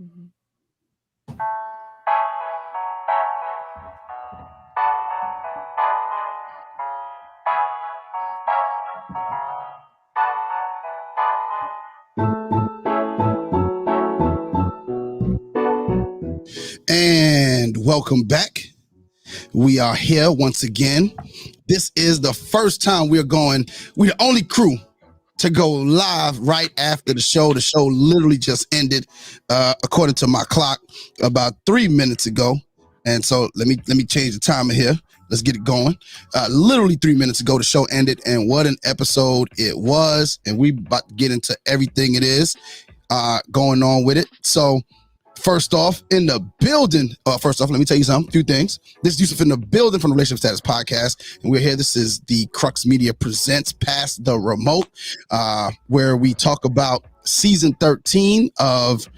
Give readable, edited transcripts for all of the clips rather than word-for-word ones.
Mm-hmm. And welcome back. We are here once again. This is the first time we're the only crew to go live right after the show. The show literally just ended, according to my clock, about 3 minutes ago. And so let me change the timer here. Let's get it going. Literally 3 minutes ago, the show ended, and what an episode it was. And we about to get into everything it is going on with it. So first off, in the building. First off, let me tell you something. A few things. This is Yusuf in the building from the Relationship Status Podcast, and we're here. This is the Crux Media presents Past the Remote, where we talk about season 13 of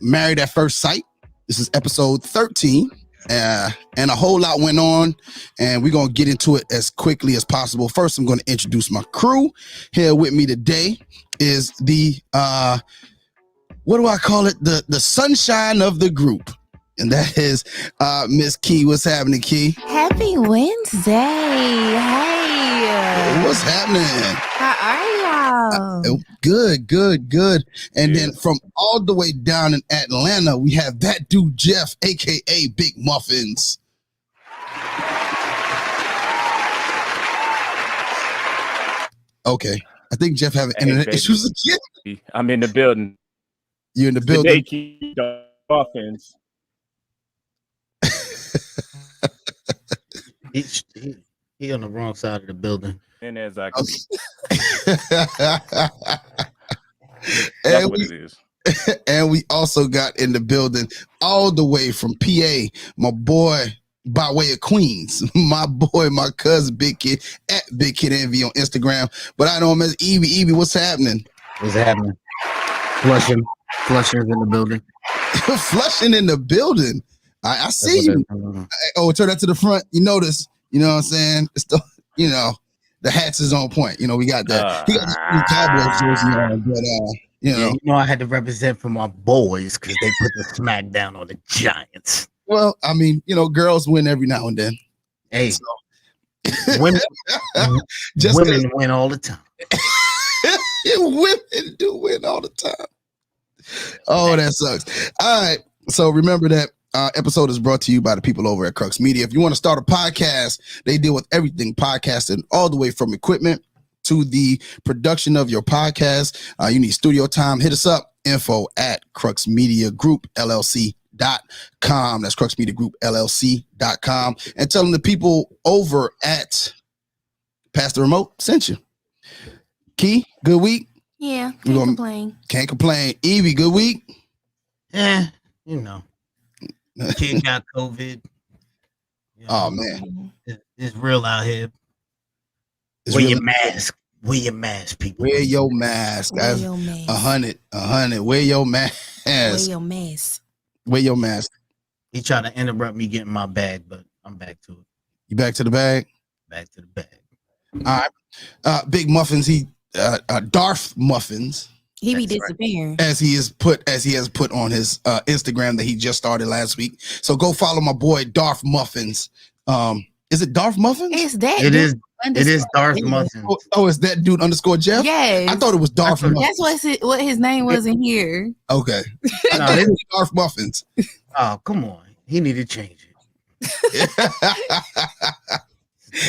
Married at First Sight. This is episode 13, and a whole lot went on, and we're gonna get into it as quickly as possible. First, I'm going to introduce my crew. Here with me today is the what do I call it? The sunshine of the group. And that is Miss Key. What's happening, Key? Happy Wednesday. Hey. What's happening? How are y'all? Good. And then from all the way down in Atlanta, we have that dude, Jeff, a.k.a. Big Muffins. Okay. I think Jeff having internet issues again. I'm in the building. You're in the building. The Muffins. He on the wrong side of the building. And as I can That's what it is. And we also got in the building all the way from PA, my boy by way of Queens, my boy, my cousin, Big Kid, at Big Kid Envy on Instagram. But I know him as Evie. Evie, what's happening? What's happening? Flushing's in the building. Flushing in the building. I see you. Turn that to the front. You notice, you know what I'm saying? It's the, the hats is on point. We got that. He got the Cowboys jersey on, but I had to represent for my boys because they put the smack down on the Giants. Well, I mean, girls win every now and then. Hey, women win all the time. Women do win all the time. Oh, that sucks. All right. So remember that episode is brought to you by the people over at Crux Media. If you want to start a podcast, they deal with everything podcasting, all the way from equipment to the production of your podcast. You need studio time. Hit us up. Info at Crux Media Group LLC.com. That's Crux Media Group LLC.com. And tell them the people over at Past the Remote sent you. Key, good week? Yeah, can't complain. Can't complain. Evie, good week? Kid got COVID. Oh, man. It's real out here. Wear your mask. Wear your mask, people. Wear your mask. Wear your mask. 100. Wear your mask. Wear your mask. Wear your mask. He tried to interrupt me getting my bag, but I'm back to it. You back to the bag? Back to the bag. All right. Big Muffins, Darth Muffins. He be disappearing. Right. As he has put on his Instagram that he just started last week. So go follow my boy Darth Muffins. Is it Darth Muffins? It's that. It is Darth Muffins. Oh, is that dude _ Jeff? Yes. I thought it was Darth Muffins. That's what his name was in here. Okay. I thought it was Darth Muffins. Oh, come on. He need to change it.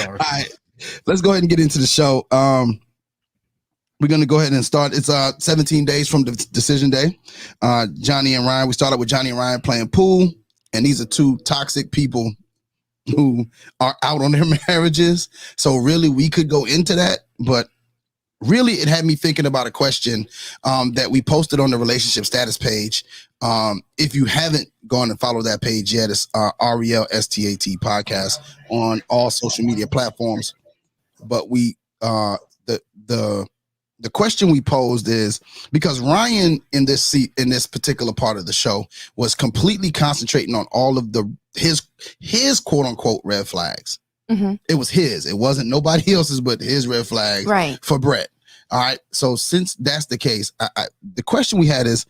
All right. Let's go ahead and get into the show. We're going to go ahead and start. It's 17 days from the decision day. Johnny and Ryan, we started with Johnny and Ryan playing pool, and these are two toxic people who are out on their marriages. So really, we could go into that, but really it had me thinking about a question that we posted on the relationship status page. If you haven't gone and followed that page yet, it's RELSTAT podcast on all social media platforms. But we the question we posed is because Ryan in this particular part of the show was completely concentrating on all of his quote unquote red flags. Mm-hmm. It was his. It wasn't nobody else's, but his red flags for Brett. All right. So since that's the case, the question we had is,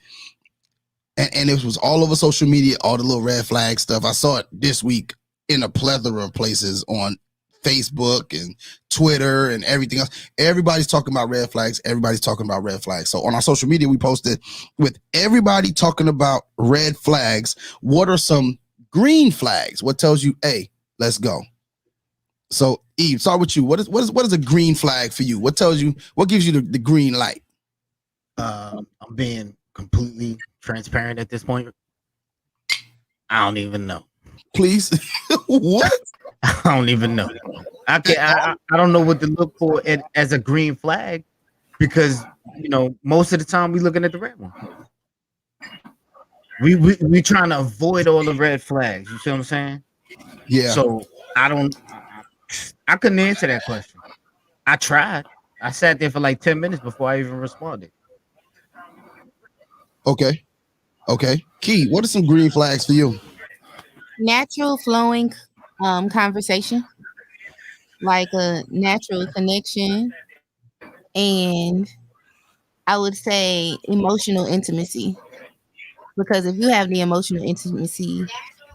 and it was all over social media, all the little red flag stuff. I saw it this week in a plethora of places on Facebook and Twitter and everything else. Everybody's talking about red flags. Everybody's talking about red flags. So on our social media, we posted, with everybody talking about red flags, what are some green flags? What tells you, hey, let's go? So Eve, start with you. What is a green flag for you? What tells you, what gives you the green light? I'm being completely transparent at this point. I don't even know. Please. What? I don't even know. I don't know what to look for as a green flag, because most of the time we looking at the red one. We trying to avoid all the red flags. You see what I'm saying? Yeah. So I couldn't answer that question. I tried. I sat there for like 10 minutes before I even responded. Okay. Key, what are some green flags for you? Natural flowing conversation, like a natural connection, and I would say emotional intimacy. Because if you have the emotional intimacy,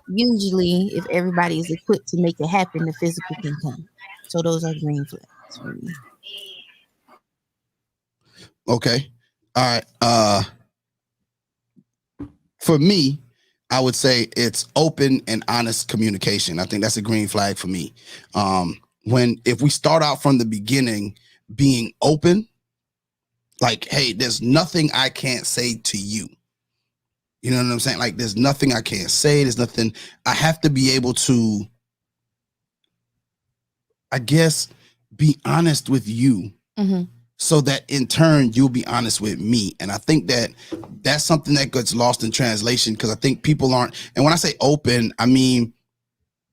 usually if everybody is equipped to make it happen, the physical can come. So those are green flags for me. Okay. All right. For me, I would say it's open and honest communication. I think that's a green flag for me. If we start out from the beginning being open, like, hey, there's nothing I can't say to you. You know what I'm saying? Like, there's nothing I can't say. There's nothing. I have to be able to, I guess, be honest with you. Mm-hmm. So that in turn you'll be honest with me. And I think that that's something that gets lost in translation, because I think people aren't. And when I say open, I mean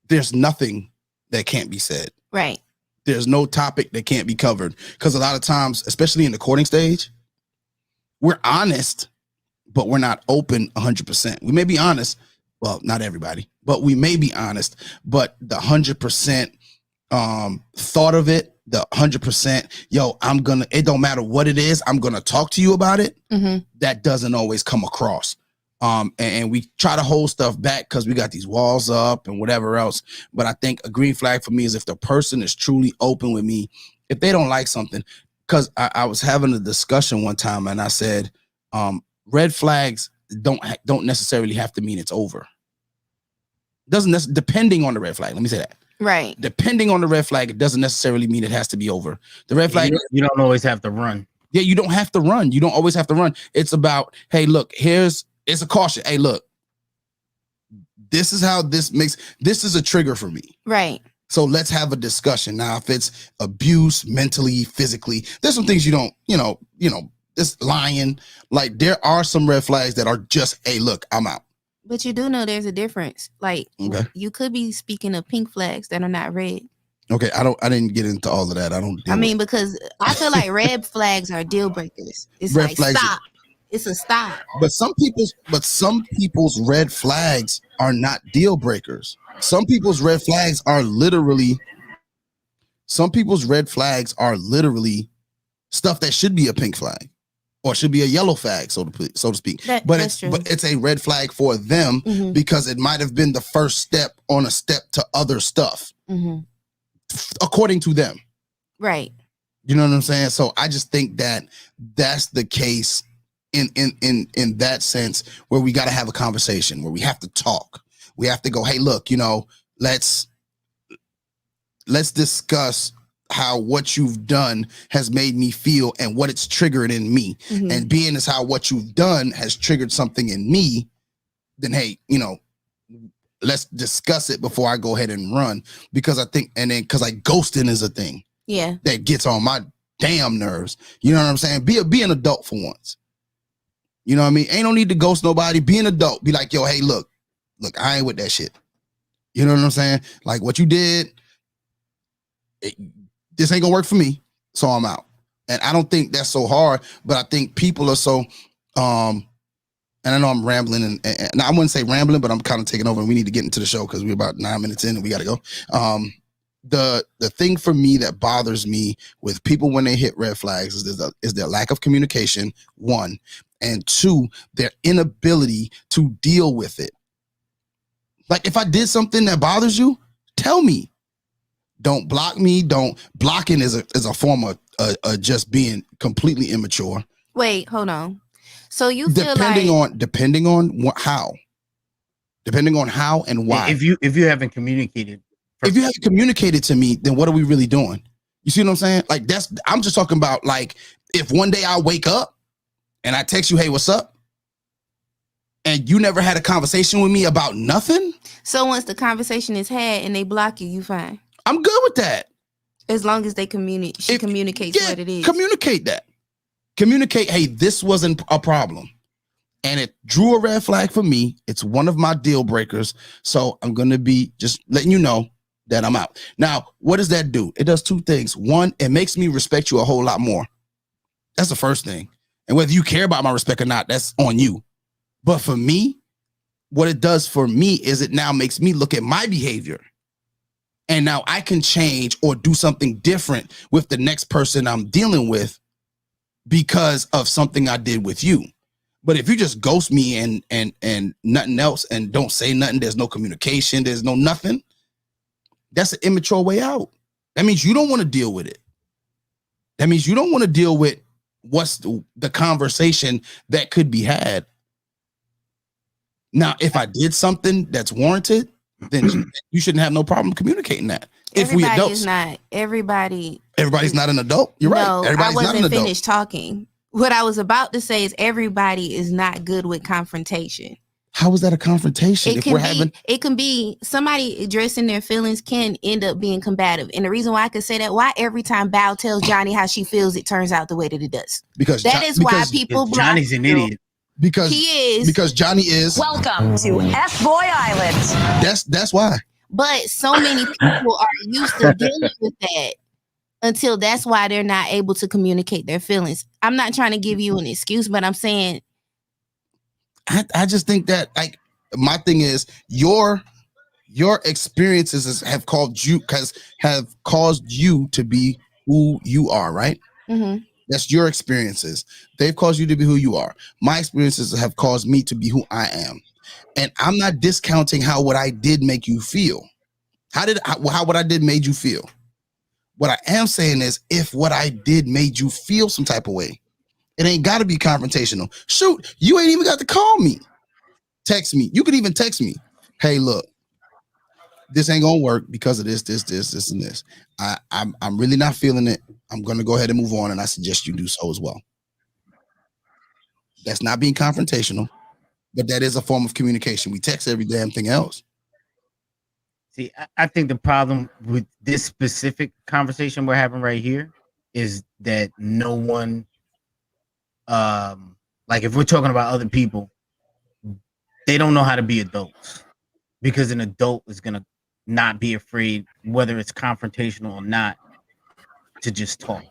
there's nothing that can't be said. Right. There's no topic that can't be covered, because a lot of times, especially in the courting stage, we're honest, but we're not open 100%. We may be honest. Well, not everybody, but we may be honest. But the 100% thought of it, the 100%, it don't matter what it is, I'm gonna talk to you about it. Mm-hmm. That doesn't always come across. And we try to hold stuff back because we got these walls up and whatever else. But I think a green flag for me is if the person is truly open with me, if they don't like something. Because I was having a discussion one time and I said, red flags don't necessarily have to mean it's over. Depending on the red flag. Let me say that. Right. Depending on the red flag, it doesn't necessarily mean it has to be over. The red flag. You don't always have to run. Yeah, you don't have to run. You don't always have to run. It's about, hey, look, it's a caution. Hey, look, this is how this is a trigger for me. Right. So let's have a discussion. Now, if it's abuse, mentally, physically, there's some things you don't, this lying, like there are some red flags that are just, hey, look, I'm out. But you do know there's a difference. Like, okay, you could be speaking of pink flags that are not red. Okay, I didn't get into all of that. Because I feel like red flags are deal breakers. It's red like flags stop. It's a stop. But some people's red flags are not deal breakers. Some people's red flags are literally stuff that should be a pink flag. Or should be a yellow flag, so to speak. But it's a red flag for them, mm-hmm, because it might have been the first step on a step to other stuff, mm-hmm, according to them. Right. You know what I'm saying? So I just think that that's the case in that sense, where we got to have a conversation, where we have to talk. We have to go, hey, look, let's discuss how what you've done has made me feel and what it's triggered in me. Mm-hmm. And being as how what you've done has triggered something in me, then, hey, let's discuss it before I go ahead and run. Because I think, and then, because like ghosting is a thing. Yeah. That gets on my damn nerves. You know what I'm saying? Be an adult for once. You know what I mean? Ain't no need to ghost nobody. Be an adult. Be like, yo, hey, look, I ain't with that shit. You know what I'm saying? Like what you did, this ain't gonna work for me, so I'm out. And I don't think that's so hard, but I think people are so, and I know I'm rambling, and I wouldn't say rambling, but I'm kind of taking over, and we need to get into the show because we're about 9 minutes in and we got to go. The thing for me that bothers me with people when they hit red flags is their lack of communication, one, and two, their inability to deal with it. Like if I did something that bothers you, tell me. Don't block me. Don't blocking is a form of just being completely immature. Wait, hold on. So you feel depending like on how and why. If you haven't communicated, If you haven't communicated to me, then what are we really doing? You see what I'm saying? Like I'm just talking about like if one day I wake up and I text you, hey, what's up? And you never had a conversation with me about nothing. So once the conversation is had and they block you, you fine. I'm good with that. As long as they communicates what it is. Communicate that. Communicate, hey, this wasn't a problem. And it drew a red flag for me. It's one of my deal breakers. So I'm going to be just letting you know that I'm out. Now, what does that do? It does two things. One, it makes me respect you a whole lot more. That's the first thing. And whether you care about my respect or not, that's on you. But for me, what it does for me is it now makes me look at my behavior. And now I can change or do something different with the next person I'm dealing with because of something I did with you. But if you just ghost me and nothing else and don't say nothing, there's no communication, there's no nothing, that's an immature way out. That means you don't want to deal with it. That means you don't want to deal with what's the conversation that could be had. Now, if I did something that's warranted, then you shouldn't have no problem communicating that. If we adults, everybody's not an adult. You're right. Everybody's I not an wasn't adult. finished talking. What I was about to say is everybody is not good with confrontation. How is that a confrontation? It can be somebody addressing their feelings can end up being combative. And the reason why I could say that, why every time Bao tells Johnny how she feels, it turns out the way that it does. Because why people block Johnny's an idiot. Because he is. Because Johnny is. Welcome to F-Boy Island. That's why. But so many people are used to dealing with that until that's why they're not able to communicate their feelings. I'm not trying to give you an excuse, but I'm saying I just think that like my thing is your experiences have caused you to be who you are, right? Mm-hmm. That's your experiences. They've caused you to be who you are. My experiences have caused me to be who I am. And I'm not discounting how what I did make you feel. How what I did made you feel. What I am saying is if what I did made you feel some type of way, it ain't got to be confrontational. Shoot, you ain't even got to call me. Text me. You could even text me. Hey, look, this ain't gonna work because of this, and this. I'm really not feeling it. I'm gonna go ahead and move on, and I suggest you do so as well. That's not being confrontational, but that is a form of communication. We text every damn thing else. See, I think the problem with this specific conversation we're having right here is that no one, like if we're talking about other people, they don't know how to be adults, because an adult is gonna not be afraid, whether it's confrontational or not, to just talk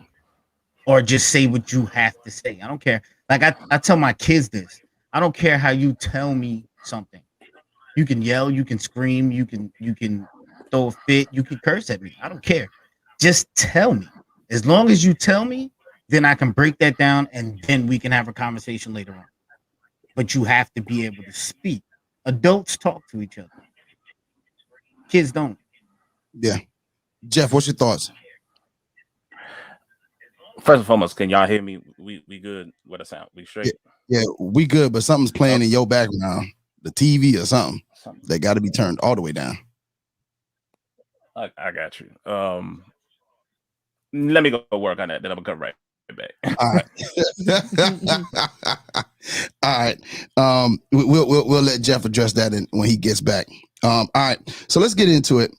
or just say what you have to say. I don't care. Like I tell my kids this. I don't care how you tell me something. You can yell, you can scream, you can throw a fit, you can curse at me. I don't care. Just tell me. As long as you tell me, then I can break that down and then we can have a conversation later on. But you have to be able to speak. Adults talk to each other. Kids don't. Yeah. Jeff, what's your thoughts? First and foremost, can y'all hear me? We good with the sound? We straight? Yeah, we good, but something's playing in your background. The TV or something. They got to be turned all the way down. I got you. Let me go work on that. Then I'm gonna come right back. All right. All right. We'll let Jeff address that when he gets back. All right. So let's get into it.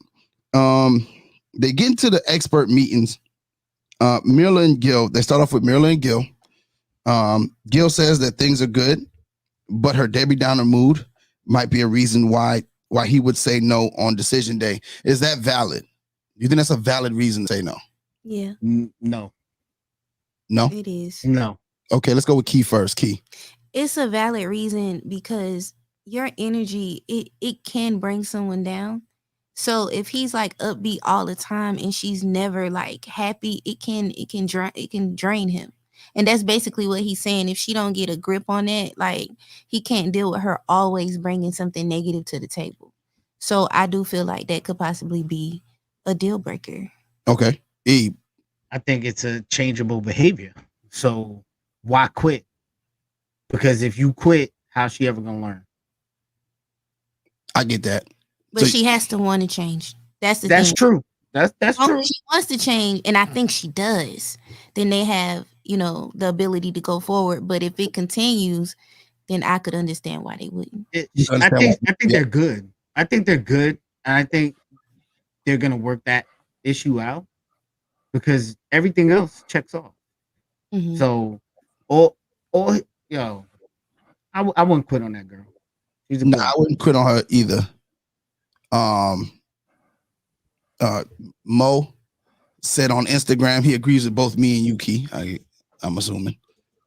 They get into the expert meetings. Mirla and Gil. They start off with Mirla and Gil. Gil says that things are good, but her Debbie Downer mood might be a reason why he would say no on decision day. Is that valid? You think that's a valid reason to say no? Yeah. No. No? It is. No. Okay, let's go with Key first. Key. It's a valid reason because your energy, it can bring someone down. So if he's like upbeat all the time and she's never like happy, it can drain him. And that's basically what he's saying. If she don't get a grip on that, like, he can't deal with her always bringing something negative to the table. So I do feel like that could possibly be a deal breaker. Okay. I think it's a changeable behavior. So why quit? Because if you quit, how's she ever gonna learn? I get that. But she has to want to change. That's thing. True. That's true. If she wants to change, and I think she does, then they have, the ability to go forward. But if it continues, then I could understand why they wouldn't. I think they're good. I think they're good, and I think they're gonna work that issue out because everything else checks off. Mm-hmm. So, I wouldn't quit on that girl. No, I wouldn't quit on her either. Mo said on Instagram he agrees with both me and Yuki. I'm assuming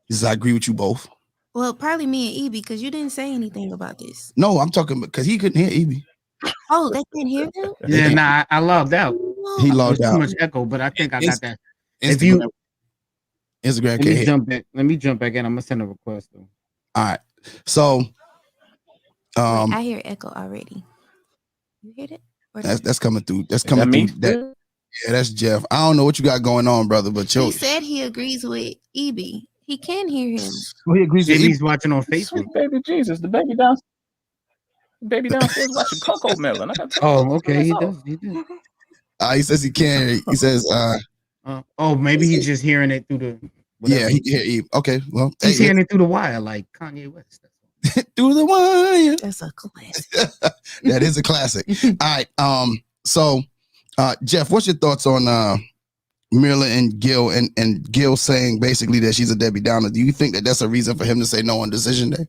he says I agree with you both. Well, probably me and Evie, because you didn't say anything about this. No, I'm talking because he couldn't hear Evie. Oh, they couldn't hear him? Yeah, nah, I logged out. He logged out. Too much echo, but I think I got that. Instagram can't let me jump back in. I'm gonna send a request though. All right. So I hear echo already. You hear it? That's coming through. That's coming through. Yeah, that's Jeff. I don't know what you got going on, brother, but he said he agrees with Evie. He can hear him. Well, he agrees with He's watching on Facebook. Sweet baby Jesus, the baby downstairs watching Coco Melon. Okay, he does. He says he can. He says, maybe he's just hearing it through the. Yeah, he can hear Eve. Okay, well, he's hearing it through the wire, like Kanye West. Through the wire. That's a classic. That is a classic. All right. So, Jeff, what's your thoughts on Mirla and Gil and Gil saying basically that she's a Debbie Downer? Do you think that that's a reason for him to say no on decision day?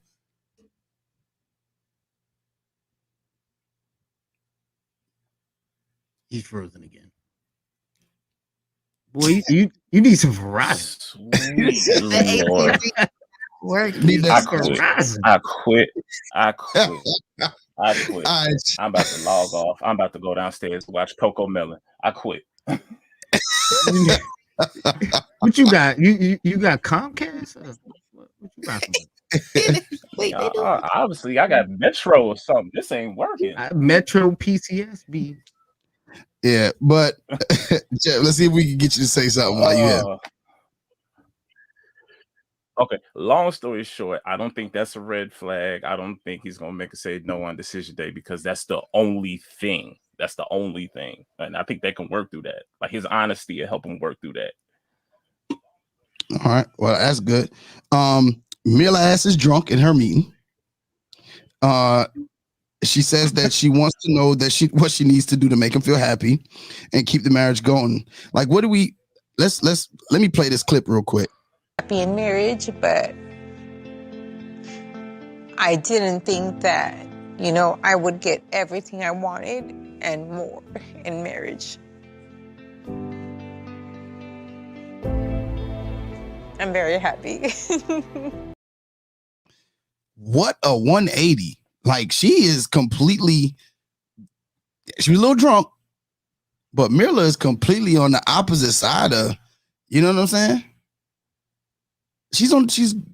He's frozen again. Boy, you need some variety. Work. I quit. I'm about to log off. I'm about to go downstairs to watch Coco Melon. I quit. What you got? You got Comcast? What you got? Wait, obviously I got Metro or something. This ain't working. Metro PCSB. Yeah, but Jeff, let's see if we can get you to say something while you're here. Okay, long story short, I don't think that's a red flag. I don't think he's going to make us say no on decision day because that's the only thing. That's the only thing. And I think they can work through that. Like his honesty will help him work through that. All right. Well, that's good. Mirla ass is drunk in her meeting. She says that she wants to know that what she needs to do to make him feel happy and keep the marriage going. Like, what do we let me play this clip real quick. Happy in marriage, but I didn't think that, I would get everything I wanted and more in marriage. I'm very happy. What a 180. Like, she was a little drunk, but Mirla is completely on the opposite side of, you know what I'm saying? She's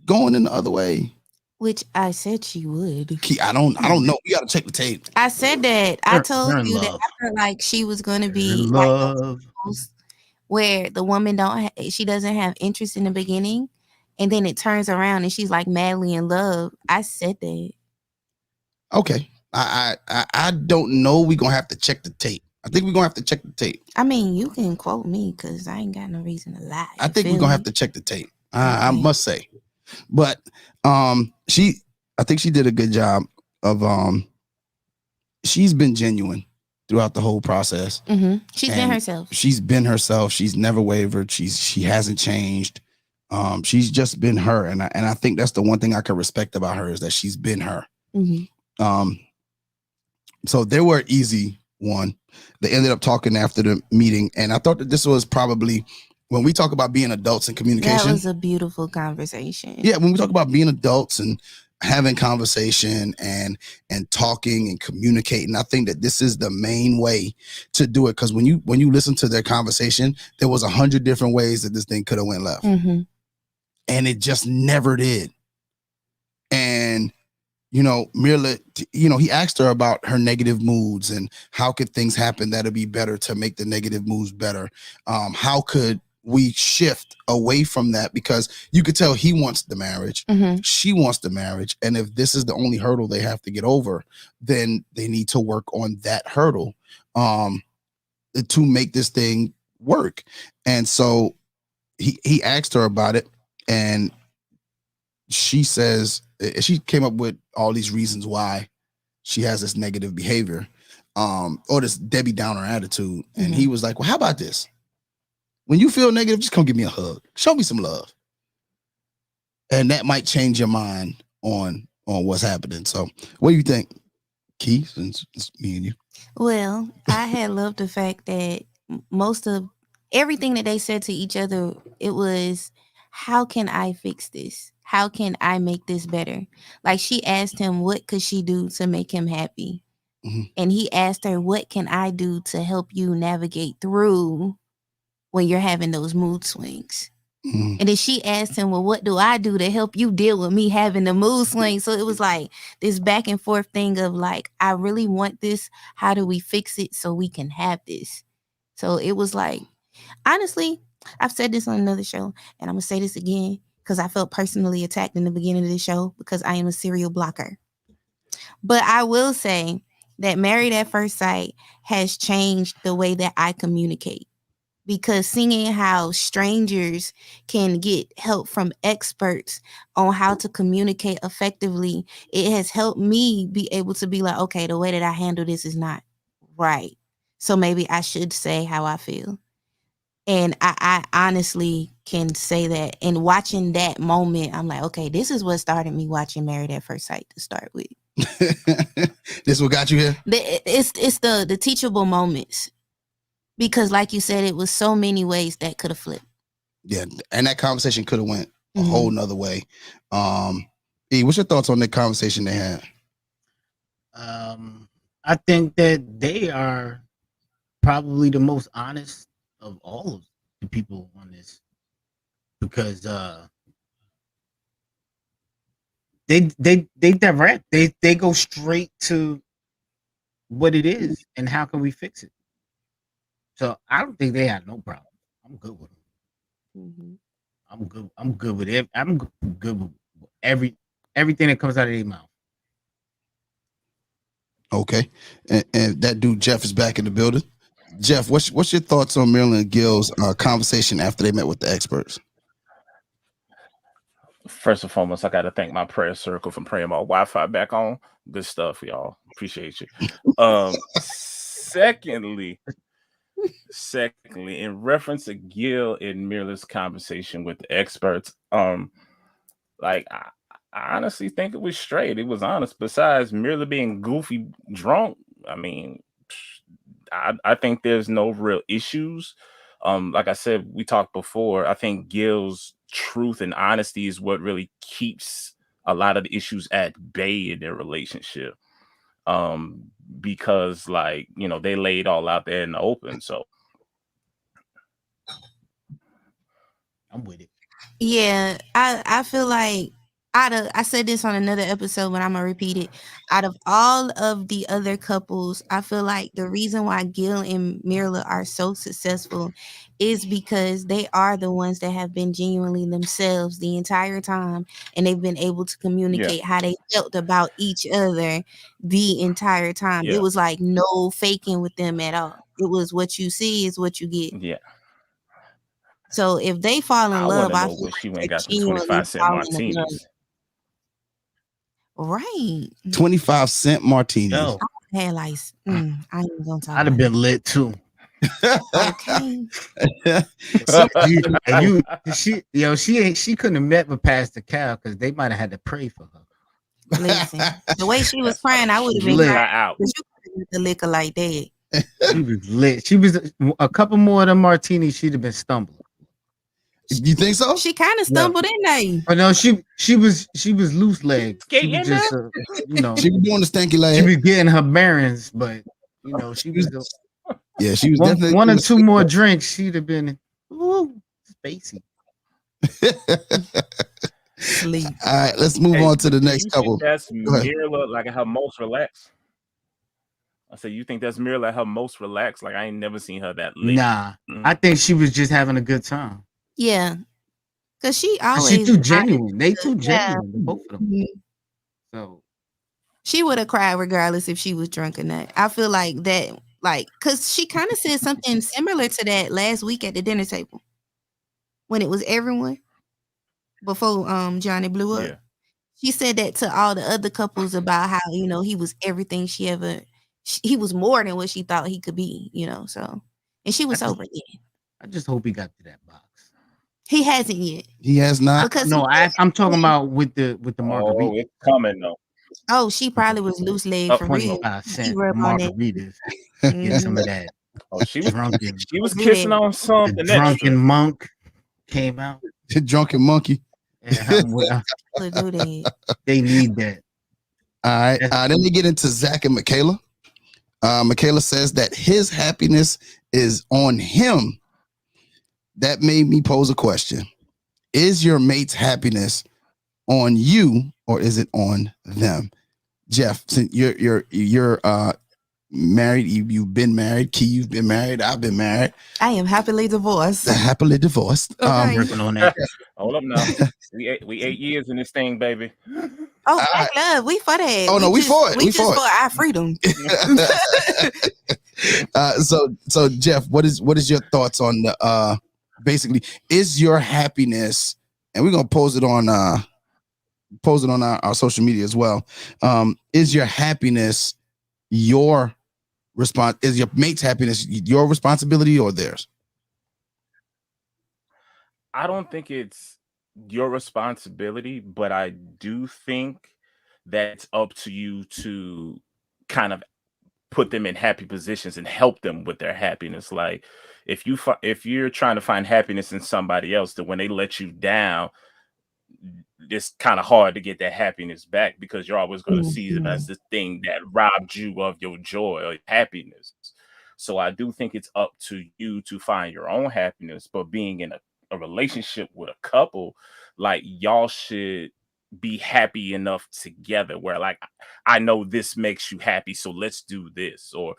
going in the other way. Which I said she would. I don't know. We gotta check the tape. I said that. I told you that I felt like she was gonna be like where the woman she doesn't have interest in the beginning, and then it turns around and she's like madly in love. I said that. Okay. I don't know. We're gonna have to check the tape. I think we're gonna have to check the tape. I mean, you can quote me because I ain't got no reason to lie. I think we're gonna have to check the tape. I must say. But I think she did a good job of she's been genuine throughout the whole process. Mm-hmm. She's been herself. She's been herself. She's never wavered. She hasn't changed. She's just been her, and I think that's the one thing I can respect about her is that she's been her. Mm-hmm. So they were easy one. They ended up talking after the meeting, and I thought that this was probably when we talk about being adults and communication. That was a beautiful conversation. Yeah, when we talk about being adults and having conversation and talking and communicating, I think that this is the main way to do it. Because when you listen to their conversation, there was 100 different ways that this thing could have went left. Mm-hmm. and it just never did. And Mirla, he asked her about her negative moods and how could things happen that'll be better to make the negative moods better. How could we shift away from that? Because you could tell he wants the marriage, she wants the marriage, and if this is the only hurdle they have to get over, then they need to work on that hurdle to make this thing work. And so he asked her about it, and she came up with all these reasons why she has this negative behavior, or this Debbie Downer attitude. And he was like, well, how about this? When you feel negative, just come give me a hug. Show me some love. And that might change your mind on what's happening. So what do you think, Keith, since it's me and you? Well, I had loved the fact that most of everything that they said to each other, it was, how can I fix this? How can I make this better? Like, she asked him, what could she do to make him happy? And he asked her, what can I do to help you navigate through when you're having those mood swings? And then she asked him, well, what do I do to help you deal with me having the mood swings? So it was like this back and forth thing of like, I really want this. How do we fix it so we can have this? So it was like, honestly, I've said this on another show, and I'm going to say this again because I felt personally attacked in the beginning of the show because I am a serial blocker. But I will say that Married at First Sight has changed the way that I communicate. Because seeing how strangers can get help from experts on how to communicate effectively, it has helped me be able to be like, okay, the way that I handle this is not right. So maybe I should say how I feel. And I honestly can say that. And watching that moment, I'm like, okay, this is what started me watching Married at First Sight to start with. This what got you here? It's the teachable moments. Because like you said, it was so many ways that could have flipped. Yeah, and that conversation could have went a whole nother way. E, what's your thoughts on the conversation they had? I think that they are probably the most honest of all of the people on this, because they direct, they go straight to what it is and how can we fix it. So I don't think they had no problem. I'm good with them. I'm good with it. I'm good with everything that comes out of their mouth. Okay, and that dude Jeff is back in the building. Jeff, what's your thoughts on Marilyn and Gil's conversation after they met with the experts? First and foremost, I got to thank my prayer circle for praying my Wi-Fi back on. Good stuff, y'all. Appreciate you. Secondly, in reference to Gil and Mirla's conversation with the experts, like I honestly think it was straight. It was honest. Besides Mirla being goofy drunk, I mean, I think there's no real issues. Like I said, we talked before. I think Gil's truth and honesty is what really keeps a lot of the issues at bay in their relationship. Because like, they lay it all out there in the open. So I'm with it. Yeah, I feel like I said this on another episode, but I'm gonna repeat it. Out of all of the other couples, I feel like the reason why Gil and Mirla are so successful is because they are the ones that have been genuinely themselves the entire time, and they've been able to communicate how they felt about each other the entire time. Yeah. It was like no faking with them at all. It was what you see is what you get. Yeah. So if they fall in love, I know feel when she like went they're got the genuinely 25-cent falling in love. martinis. Right. 25-cent martinis. Yo, I had like, I ain't even gonna talk I'd have about been lit too. Okay. She couldn't have met with Pastor Cal because they might have had to pray for her. Listen, the way she was crying, I would have been Lit. crying out. because you couldn't get the liquor like that. She was lit. She was a couple more of them martinis. She'd have been stumbling. You think so? She kind of stumbled in there. But no, she was loose legged. She was just she was doing the stanky leg. She was getting her bearings, but she was yeah, she was one, definitely one or two more drinks. She'd have been spacey. Sleep. All right, let's move on to the do next you couple. think that's Go ahead. Mirla like her most relaxed? I say you think that's Mirla like her most relaxed? Like I ain't never seen her that lit. Nah, I think she was just having a good time. Yeah, because she 'Cause always she too honest. genuine. They too Yeah. genuine, the both of them. Mhm. So She would have cried regardless if she was drunk or not. I feel like that, like, because she kind of said something similar to that last week at the dinner table when it was everyone before Johnny blew up. Yeah. She said that to all the other couples about how, he was everything he was more than what she thought he could be, so. And she was sober then. I just hope he got to that box. He hasn't yet. He has not. Because No, I'm talking about with the Oh, margarita. it's coming though. Oh, she probably was loose leg Oh, for real. 25-cent rub on that. margaritas. Get some of that. Oh, she was Drunken. she was Do kissing that. on The something drunken extra. monk came out. The drunken monkey. Yeah, well, To do that. they need that. All right. That's- Then we get into Zach and Michaela. Michaela says that his happiness is on him. That made me pose a question. Is your mate's happiness on you or is it on them? Jeff, since you're married, you've been married. Key, you've been married. I've been married. I am happily divorced. Happily divorced. Okay. working on that. Hold up now. We 8 years in this thing, baby. Oh, black love, we for that. Oh, no, we for it. We We just for it. for our freedom. So Jeff, what is your thoughts on the basically is your happiness, and we're gonna post it on our social media as well. Is your happiness your response? Is your mate's happiness your responsibility or theirs? I don't think it's your responsibility, but I do think that's up to you to kind of put them in happy positions and help them with their happiness. Like if you're trying to find happiness in somebody else, that when they let you down, it's kind of hard to get that happiness back because you're always going to see them as the thing that robbed you of your joy or happiness. So I do think it's up to you to find your own happiness, but being in a relationship with a couple, like y'all should be happy enough together where like I know this makes you happy, so let's do this, or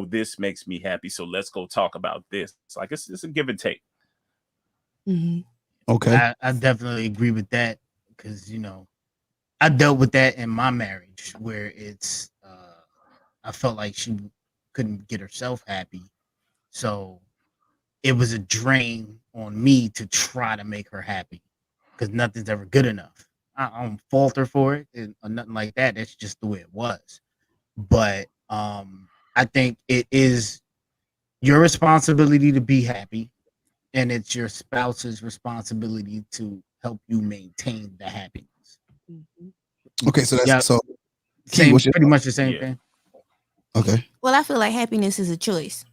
this makes me happy, so let's go talk about this. It's like it's a give and take. Mhm. Okay. I definitely agree with that because I dealt with that in my marriage where it's I felt like she couldn't get herself happy, so it was a drain on me to try to make her happy because nothing's ever good enough. I don't fault her for it or nothing like that. That's just the way it was. But I think it is your responsibility to be happy, and it's your spouse's responsibility to help you maintain the happiness. Okay, so that's Yeah. so Same, what's your pretty much the same Yeah. thing. okay. Well, I feel like happiness is a choice.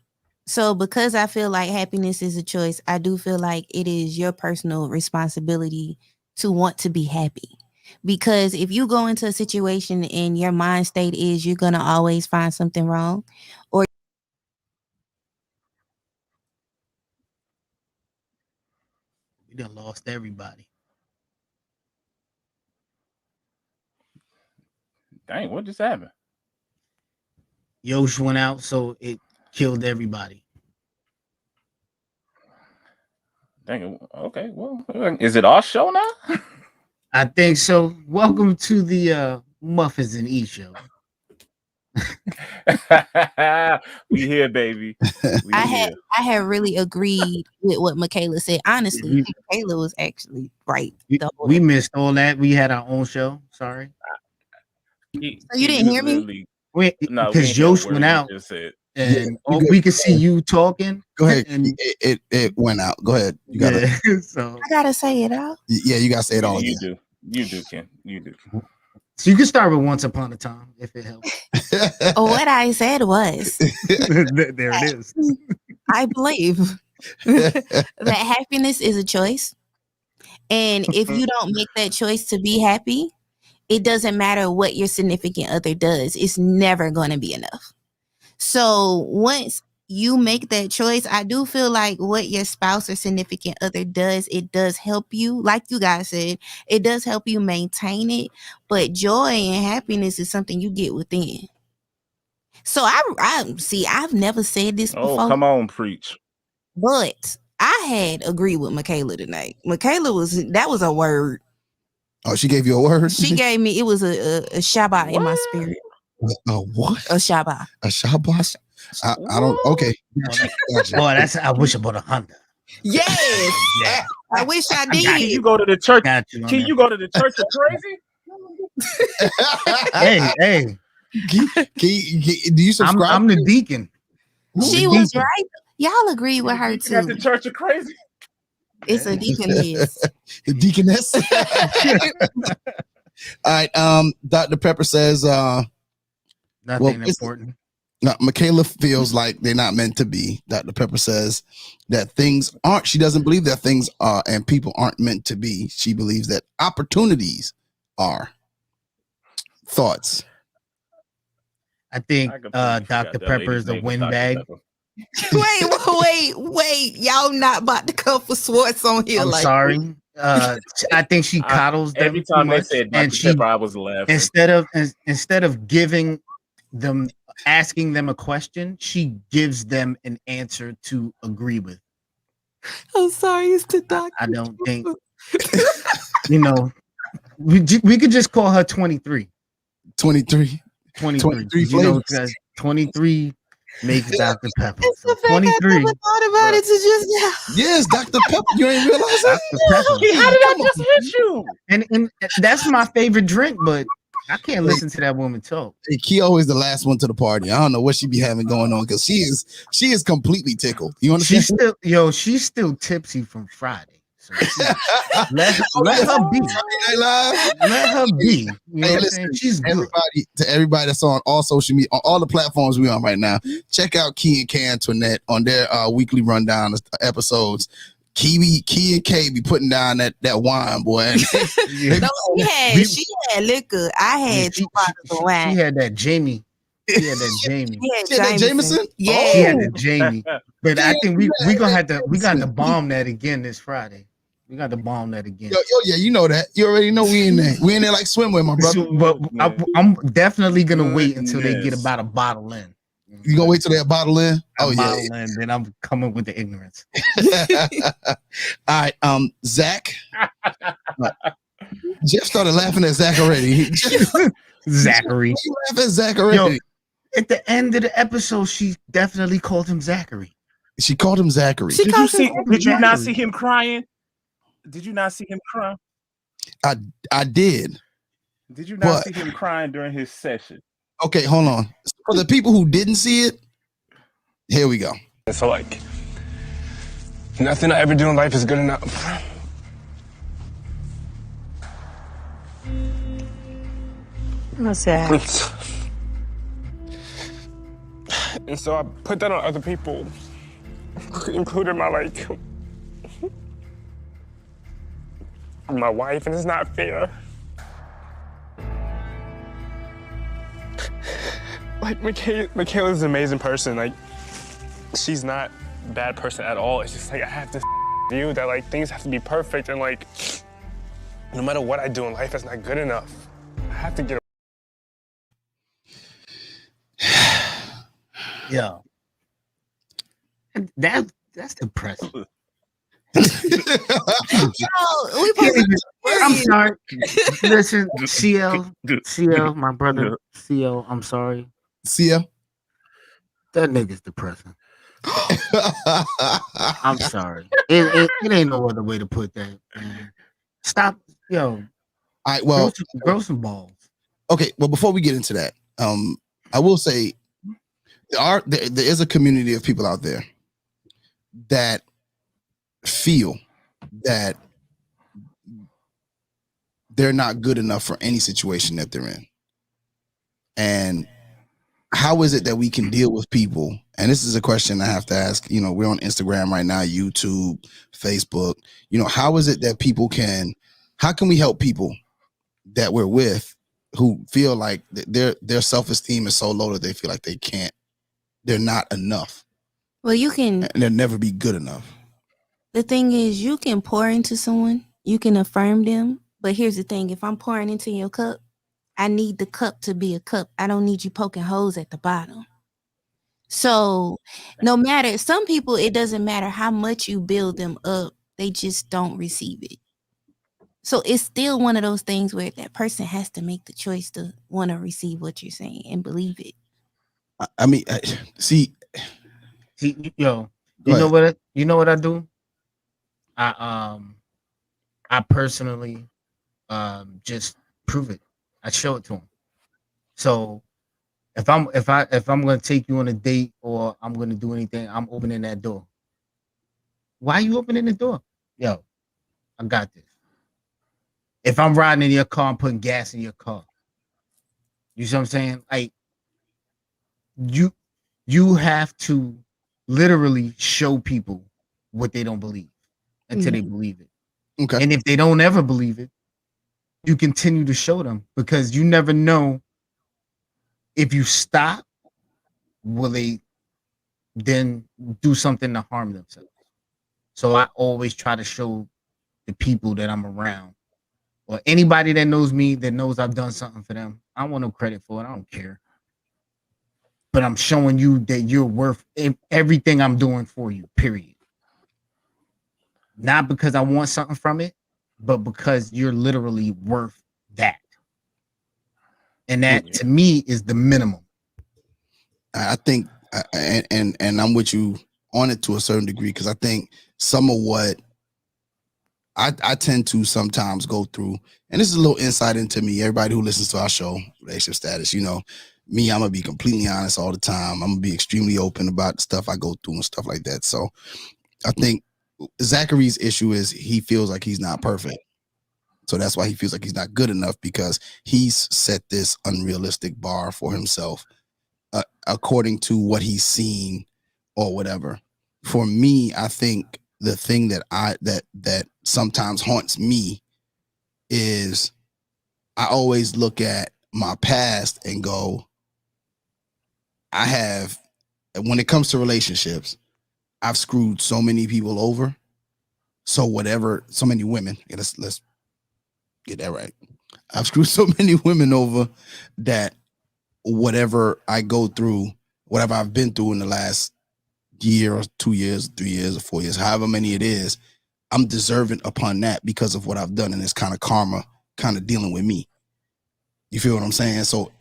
So because I feel like happiness is a choice, I do feel like it is your personal responsibility to want to be happy. Because if you go into a situation and your mind state is you're going to always find something wrong, or We done lost everybody. Dang, what just happened? Yosh went out, so it killed everybody. Dang, okay, well, is it our show now? I think so. Welcome to the Muffins and E show. We here, baby. We here. I had really agreed with what Michaela said. Honestly, Michaela was actually right. We missed all that. We had our own show. Sorry. So you didn't hear me? No, because Yosh went out, just said. and we could see you talking. Go ahead. And It went out. Go ahead. You gotta. yeah, so I gotta say it out. Yeah, you gotta say it all You again. do. You do, Ken. You do. you can start with Once Upon a Time if it helps. What I said was, There it is. I believe that happiness is a choice. And if you don't make that choice to be happy, it doesn't matter what your significant other does. It's never going to be enough. So once you make that choice, I do feel like what your spouse or significant other does, it does help you. Like you guys said, it does help you maintain it. But joy and happiness is something you get within. So I see. I've never said this Oh, before, come on, preach. but I had agreed with Michaela tonight. Michaela that was a word. Oh, she gave you a word? She gave me. It was a Shabbat in my What? spirit. A what? A Shabbat. A Shabbat? I don't. Okay. Gotcha. Boy, I wish I bought a Honda. Yes. Yeah. I wish I Can did. you go to the church? Got you on Can that. you go to the church of crazy? Hey, Do you subscribe? I'm the deacon. She was right. Y'all agree with her You got the too. church of crazy. It's a deaconess. The deaconess. All right. Dr. Pepper says, Nothing important. no, Michaela feels like they're not meant to be. Dr. Pepper says that things aren't, she doesn't believe that things are and people aren't meant to be. She believes that opportunities are. Thoughts? I think I completely forgot Dr. that Pepper lady's is a name was Dr. windbag. Pepper. Wait. Y'all not about to come for Swartz on here. I'm like sorry. I think she coddles them Every too time they much, said and Dr. she Pepper, I was laughing. instead of giving them asking them a question, she gives them an answer to agree with. I'm sorry, it's the doctor. I don't think we could just call her 23. 23. 23. You know, 23 makes Dr. Pepper. It's So the fact I 23. never thought about it to just now. Yes, Dr. Pepper. You ain't realize that? Dr. Pepper. How did I just hit you? And that's my favorite drink, but I can't listen to that woman talk. Hey, Key always the last one to the party. I don't know what she be having going on because she is completely tickled. You understand? She's still tipsy from Friday. So let her be. Let her be. You know what I'm saying? She's good. Everybody that's on all social media, on all the platforms we on right now, check out Key and Kay Antoinette on their weekly rundown episodes. Key and Kay be putting down that wine, boy. No, she had liquor. I had 2 bottles of wine. She had that Jamie. She had that Jamie. She had that Jameson? Yeah. She had that Jamie. But I think we got to bomb that again this Friday. We got to bomb that again. Yo, yeah, you know that. You already know we in there. We in there like swimwear, my brother. But I'm definitely gonna wait until they get about a bottle in. You gonna wait till they bottle in? Oh yeah. Bottle in, then I'm coming with the ignorance. All right, Zach. Jeff started laughing at Zach already. Zachary. You laugh at Zach already. Yo, at the end of the episode, she definitely called him Zachary. She called him Zachary. Did you not see him crying? Did you not see him crying? I did. Did you not see him crying during his session? Okay, hold on. For the people who didn't see it, here we go. So like, nothing I ever do in life is good enough. What's that? And so I put that on other people, including my wife, and it's not fair. Like, Michaela's an amazing person. Like, she's not a bad person at all. It's just like, I have this view that like things have to be perfect, and like, no matter what I do in life, it's not good enough. I have to get Yeah. That's depressing. I'm sorry. Listen, CL, my brother, CL, I'm sorry. CL? That nigga's depressing. I'm sorry. It ain't no other way to put that, man. Stop, yo. All right, well, grow some balls. Okay, well, before we get into that, I will say there is a community of people out there that feel that they're not good enough for any situation that they're in. And how is it that we can deal with people? And this is a question I have to ask. You know, we're on Instagram right now, YouTube, Facebook. You know, how is it that how can we help people that we're with who feel like their self-esteem is so low that they feel like they're not enough? Well, you can. and they'll never be good enough. The thing is, you can pour into someone, you can affirm them. But here's the thing: if I'm pouring into your cup, I need the cup to be a cup. I don't need you poking holes at the bottom. So, no matter, some people, it doesn't matter how much you build them up, they just don't receive it. So it's still one of those things where that person has to make the choice to want to receive what you're saying and believe it. I mean, see, yo, Go ahead. you know what I do? I personally just prove it. I show it to them. So if I'm gonna take you on a date or I'm gonna do anything, I'm opening that door. Why are you opening the door? Yo, I got this. If I'm riding in your car, I'm putting gas in your car. You see what I'm saying? Like you have to literally show people what they don't believe until they believe it. Okay. And if they don't ever believe it, you continue to show them because you never know if you stop, will they then do something to harm themselves? So I always try to show the people that I'm around or anybody that knows me, that knows I've done something for them. I don't want no credit for it. I don't care. But I'm showing you that you're worth everything I'm doing for you, period. Not because I want something from it, but because you're literally worth that. And that to me is the minimum. I think, and I'm with you on it to a certain degree, because I think some of what I tend to sometimes go through, and this is a little insight into me. Everybody who listens to our show, Relationship Status, you know, me, I'm gonna be completely honest all the time. I'm gonna be extremely open about the stuff I go through and stuff like that. So I think Zachary's issue is he feels like he's not perfect. So that's why he feels like he's not good enough, because he's set this unrealistic bar for himself according to what he's seen or whatever. For me, I think the thing that sometimes haunts me is I always look at my past and go, when it comes to relationships, I've screwed so many people over. So many women, let's get that right. I've screwed so many women over that whatever I go through, whatever I've been through in the last year or 2 years, 3 years or 4 years, however many it is, I'm deserving upon that because of what I've done. And it's kind of karma kind of dealing with me. You feel what I'm saying? So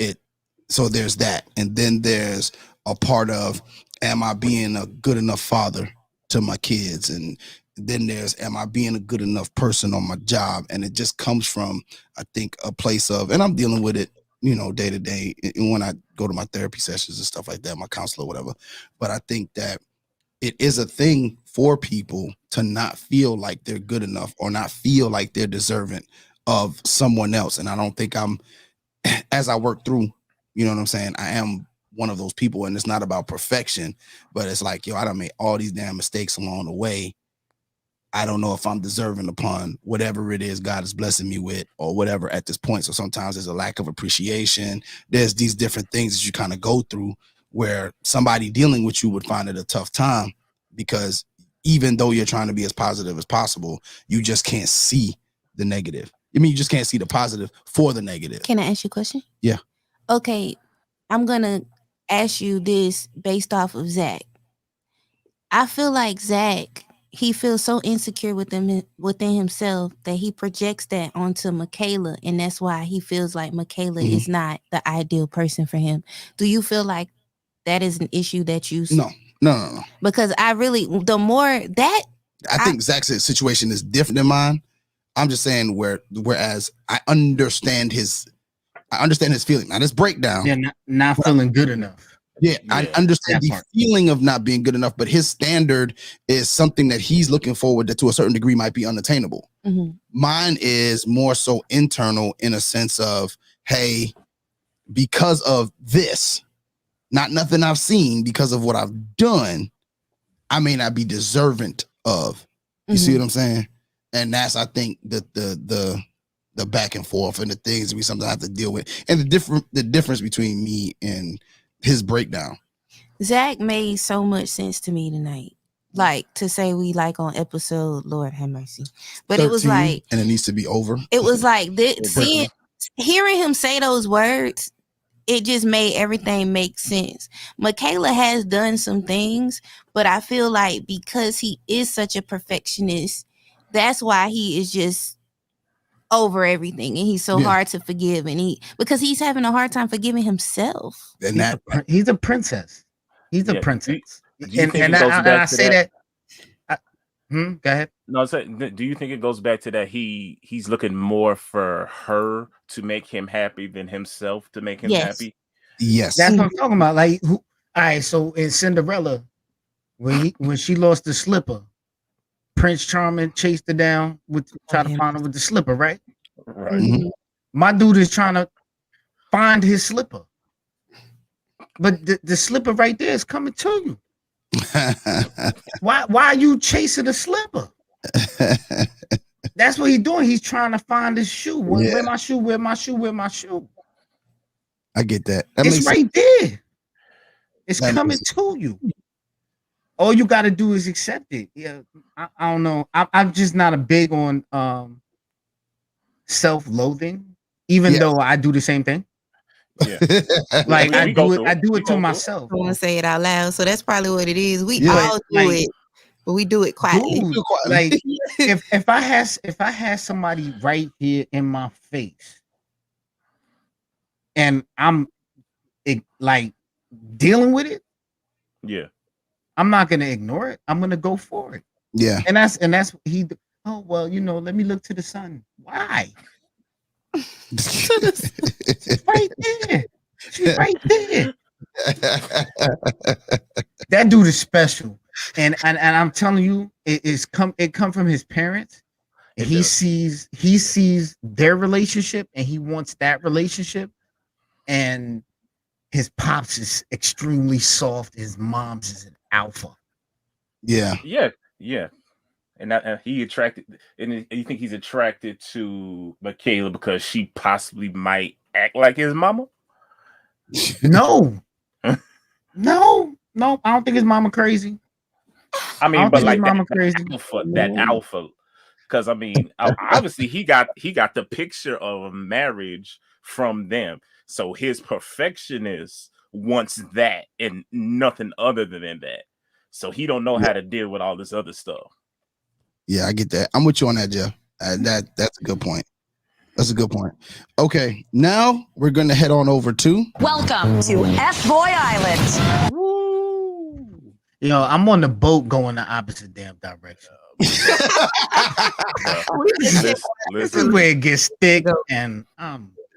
there's that. And then there's a part of, am I being a good enough father to my kids? And then there's, am I being a good enough person on my job? And it just comes from, I think, a place of, and I'm dealing with it, you know, day to day, and when I go to my therapy sessions and stuff like that, my counselor, whatever. But I think that it is a thing for people to not feel like they're good enough or not feel like they're deserving of someone else. And I don't think as I work through, you know what I'm saying, I am one of those people, and it's not about perfection, but it's like, yo, I done made all these damn mistakes along the way. I don't know if I'm deserving upon whatever it is God is blessing me with or whatever at this point. So sometimes there's a lack of appreciation. There's these different things that you kind of go through where somebody dealing with you would find it a tough time, because even though you're trying to be as positive as possible, you just can't see the negative. I mean, you just can't see the positive for the negative. Can I ask you a question? Yeah. Okay, I'm going to ask you this based off of Zach. I feel like Zach, he feels so insecure within himself that he projects that onto Michaela, and that's why he feels like Michaela is not the ideal person for him. Do you feel like that is an issue that you see? No. Because I think Zach's situation is different than mine. I'm just saying whereas I understand his feeling. Now this breakdown. Yeah, not feeling good enough. Yeah, I understand the feeling of not being good enough, but his standard is something that he's looking forward to a certain degree might be unattainable. Mm-hmm. Mine is more so internal in a sense of, hey, because of this, not nothing I've seen, because of what I've done, I may not be deserving of. You see what I'm saying? And that's, I think, the back and forth and the things we sometimes have to deal with, and the difference between me and his breakdown. Zach made so much sense to me tonight. Like to say we like on episode, Lord have mercy. But 13, it was like, and it needs to be over. it was like Quickly. hearing him say those words, it just made everything make sense. Michaela has done some things, but I feel like because he is such a perfectionist, that's why he is just over everything and he's so Yeah. hard to forgive, and because he's having a hard time forgiving himself. And that He's a princess. He's a Yeah. princess. Do you think And it goes I back to say that? that. Go ahead. No, do you think it goes back to that he's looking more for her to make him happy than himself to make him Yes. happy? yes. That's what I'm talking about. Like, all right. So in Cinderella, when she lost the slipper, Prince Charming chased her down try to find her with the slipper, right? Right. Mhm. My dude is trying to find his slipper, but the slipper right there is coming to you. Why are you chasing the slipper? That's what he's doing. He's trying to find his shoe. Where my shoe? Where my shoe? Where my shoe? I get that. That It's makes right there. It's That coming makes to you. All you got to do is accept it. Yeah, I don't know. I'm just not a big on self-loathing, even Yeah. though I do the same thing. Yeah. Like We I go do through it. I it. do We it go to through it. myself. I want to say it out loud, so that's probably what it is. We Yeah. all do Like, it, but we do it quietly. Dude, like if I had somebody right here in my face, and I'm like dealing with it, Yeah. I'm not gonna ignore it. I'm gonna go for it. Yeah. And that's he. Oh well, let me look to the sun. Why? Right there. She's right there. That dude is special, and I'm telling you, it come from his parents. It He does. sees their relationship, and he wants that relationship. And his pops is extremely soft. His mom's is an alpha. Yeah. Yeah. Yeah. And he attracted, and you think he's attracted to Michaela because she possibly might act like his mama? No, no. I don't think his mama crazy. I mean, don't but think like his mama crazy. that alpha, because I mean, obviously he got the picture of a marriage from them. So his perfectionist wants that and nothing other than that. So he don't know how to deal with all this other stuff. Yeah, I get that. I'm with you on that, Jeff. That's a good point. That's a good point. Okay, now we're going to head on over to. Welcome to F-Boy Island. I'm on the boat going the opposite damn direction. This is where it gets thick, and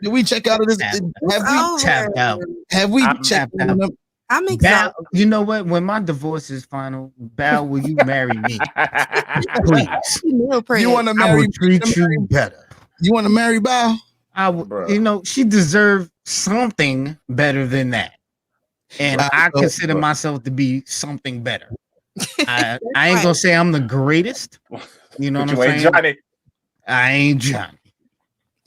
Did we check out of this? Have we tapped out? Have we I'm checked tapped out. out? I'm Bal, excited. you know what? When my divorce is final, Bal, will you marry me? Please. You want to I marry? will treat you better. You want to marry Bao? I would. She deserved something better than that, and I consider myself to be something better. I ain't gonna say I'm the greatest. You know what I'm saying? Johnny. I ain't Johnny.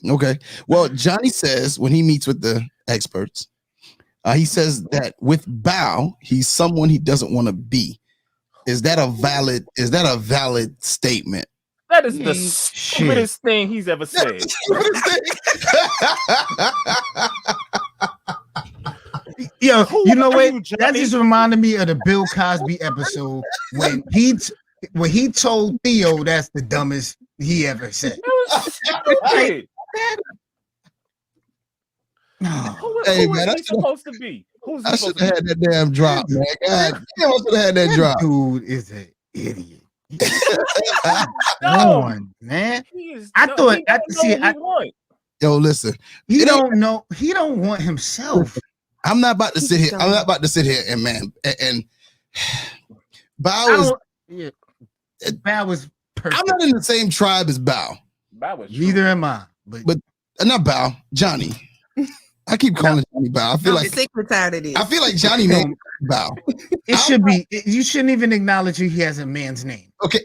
Okay. Well, Johnny says when he meets with the experts, he says that with Bao, he's someone he doesn't want to be. Is that a valid statement? That is the stupidest thing he's ever said. Yo, you know what? That just reminded me of the Bill Cosby episode when he told Theo that's the dumbest he ever said. Hey, Hey, who man, is he supposed to be? Who's he I supposed should have had that damn drop, man. God damn, I should have had that drop. Dude is an idiot. No, man. I thought I see. Yo, listen. He don't know. He don't want himself. I'm not about to sit here. I'm not about to sit here and Bao is. Bao was perfect. I'm not in the same tribe as Bao. Neither am I. But not Bao. Johnny. I keep calling Johnny Bao. I feel like sick and tired of this. I feel like Johnny named Bao. It should be. You shouldn't even acknowledge he has a man's name. Okay.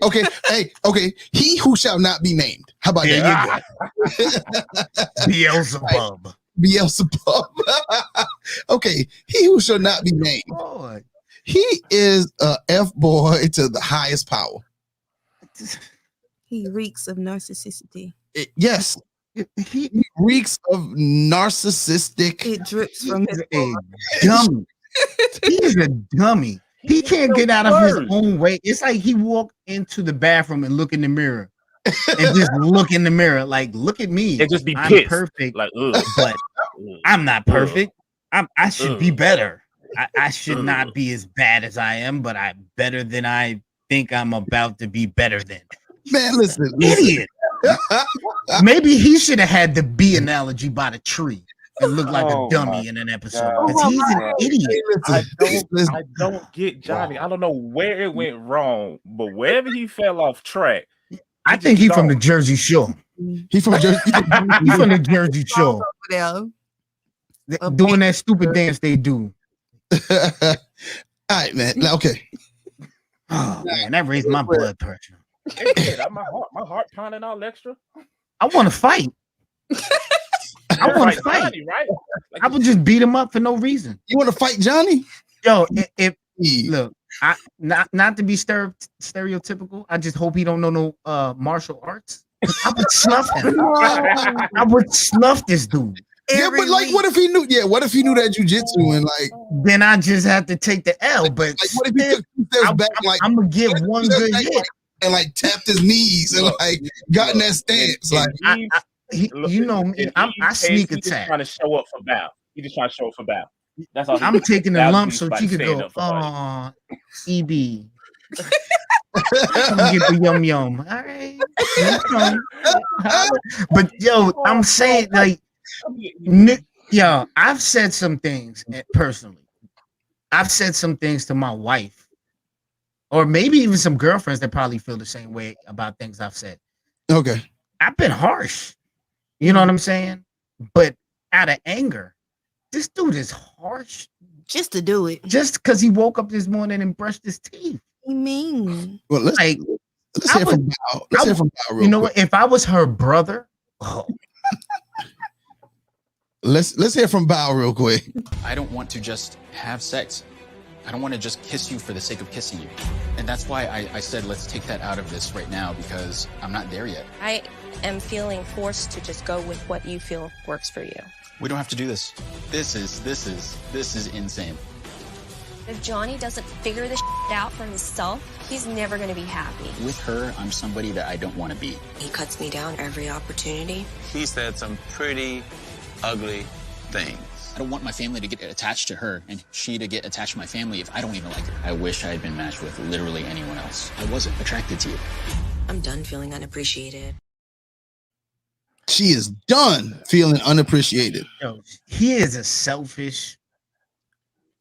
Hey, okay. He who shall not be named. How about that? Beelzebub. Beelzebub. Okay. He who shall not be named. Lord. He is a F boy to the highest power. He reeks of narcissistic. Yes, he reeks of narcissistic. It drips from his a dummy. He's a dummy. He can't get out of his own way. It's like he walked into the bathroom and look in the mirror and just look in the mirror, like, look at me. And just be I'm pissed. perfect, Like, but I'm not perfect. I should be better. I should not be as bad as I am, but I'm better than I think I'm about to be better than. Man, listen. Idiot. Maybe he should have had the bee analogy by the tree and looked like a dummy in an episode. Because he's an idiot. I don't get Johnny. I don't know where it went wrong, but wherever he fell off track, I think he's from the Jersey Shore. He's from Jersey. He's from the Jersey Shore. Doing that stupid dance they do. All right, man. Now, okay. Oh man, that raised my blood pressure. My heart pounding all extra. I want to fight. I want to fight. Johnny, right? Like, I would just beat him up for no reason. You want to fight Johnny? Yo, look, I not to be stereotypical. I just hope he don't know no martial arts. I would snuff him. I would snuff this dude. Yeah, but like, what if he knew? Yeah, what if he knew that jujitsu and like? Then I just have to take the L. But like, what if he took 2 steps back? Like, I'm gonna give one good hit and like tapped his knees and like got in that stance. Like, you know me, I sneak attack. He's just trying to show up for Bow. He just trying to show up for Bow. That's all. I'm taking the lump so she could go. Oh, EB. Get the yum yum. All right. But yo, I'm saying like. Yo, I've said some things personally. I've said some things to my wife, or maybe even some girlfriends that probably feel the same way about things I've said. Okay, I've been harsh. You know what I'm saying? But out of anger, this dude is harsh just to do it. Just because he woke up this morning and brushed his teeth. You mean? Well, let's hear from Bow. Let's hear from Bow. You know what? If I was her brother, Let's hear from Bow real quick. I don't want to just have sex. I don't want to just kiss you for the sake of kissing you. And that's why I said let's take that out of this right now, because I'm not there yet. I am feeling forced to just go with what you feel works for you. We don't have to do this. This is insane. If Johnny doesn't figure this out for himself, he's never going to be happy. With her, I'm somebody that I don't want to be. He cuts me down every opportunity. He said some pretty ugly things. I don't want my family to get attached to her and she to get attached to my family if I don't even like her. I wish I had been matched with literally anyone else. I wasn't attracted to you. I'm done feeling unappreciated. She is done feeling unappreciated. Yo, he is a selfish,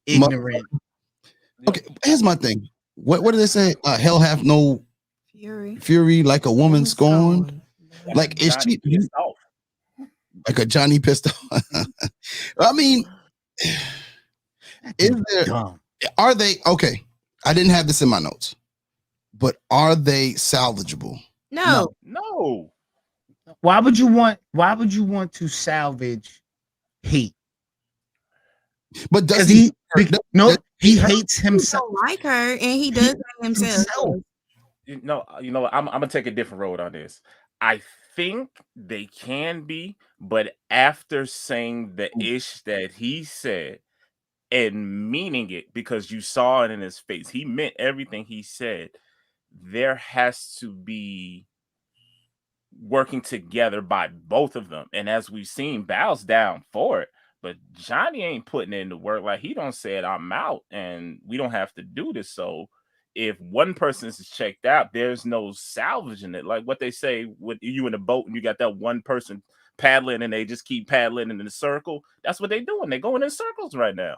ignorant. Okay, here's my thing. What do they say? Hell hath no fury like a woman scorned. Like, is she like a Johnny pissed off? I mean, are they okay? I didn't have this in my notes, but are they salvageable? No. Why would you want to salvage hate? But does he hates himself. He don't like her, and he does hate himself. You know, I'm gonna take a different road on this. I think they can be, but after saying the ish that he said and meaning it, because you saw it in his face, he meant everything he said. There has to be working together by both of them, and as we've seen, Bow's down for it, but Johnny ain't putting in the work. Like, he don't said I'm out and we don't have to do this. So if one person is checked out, there's no salvaging it. Like what they say when you in a boat and you got that one person paddling and they just keep paddling in a circle. That's what they're doing. They're going in circles right now.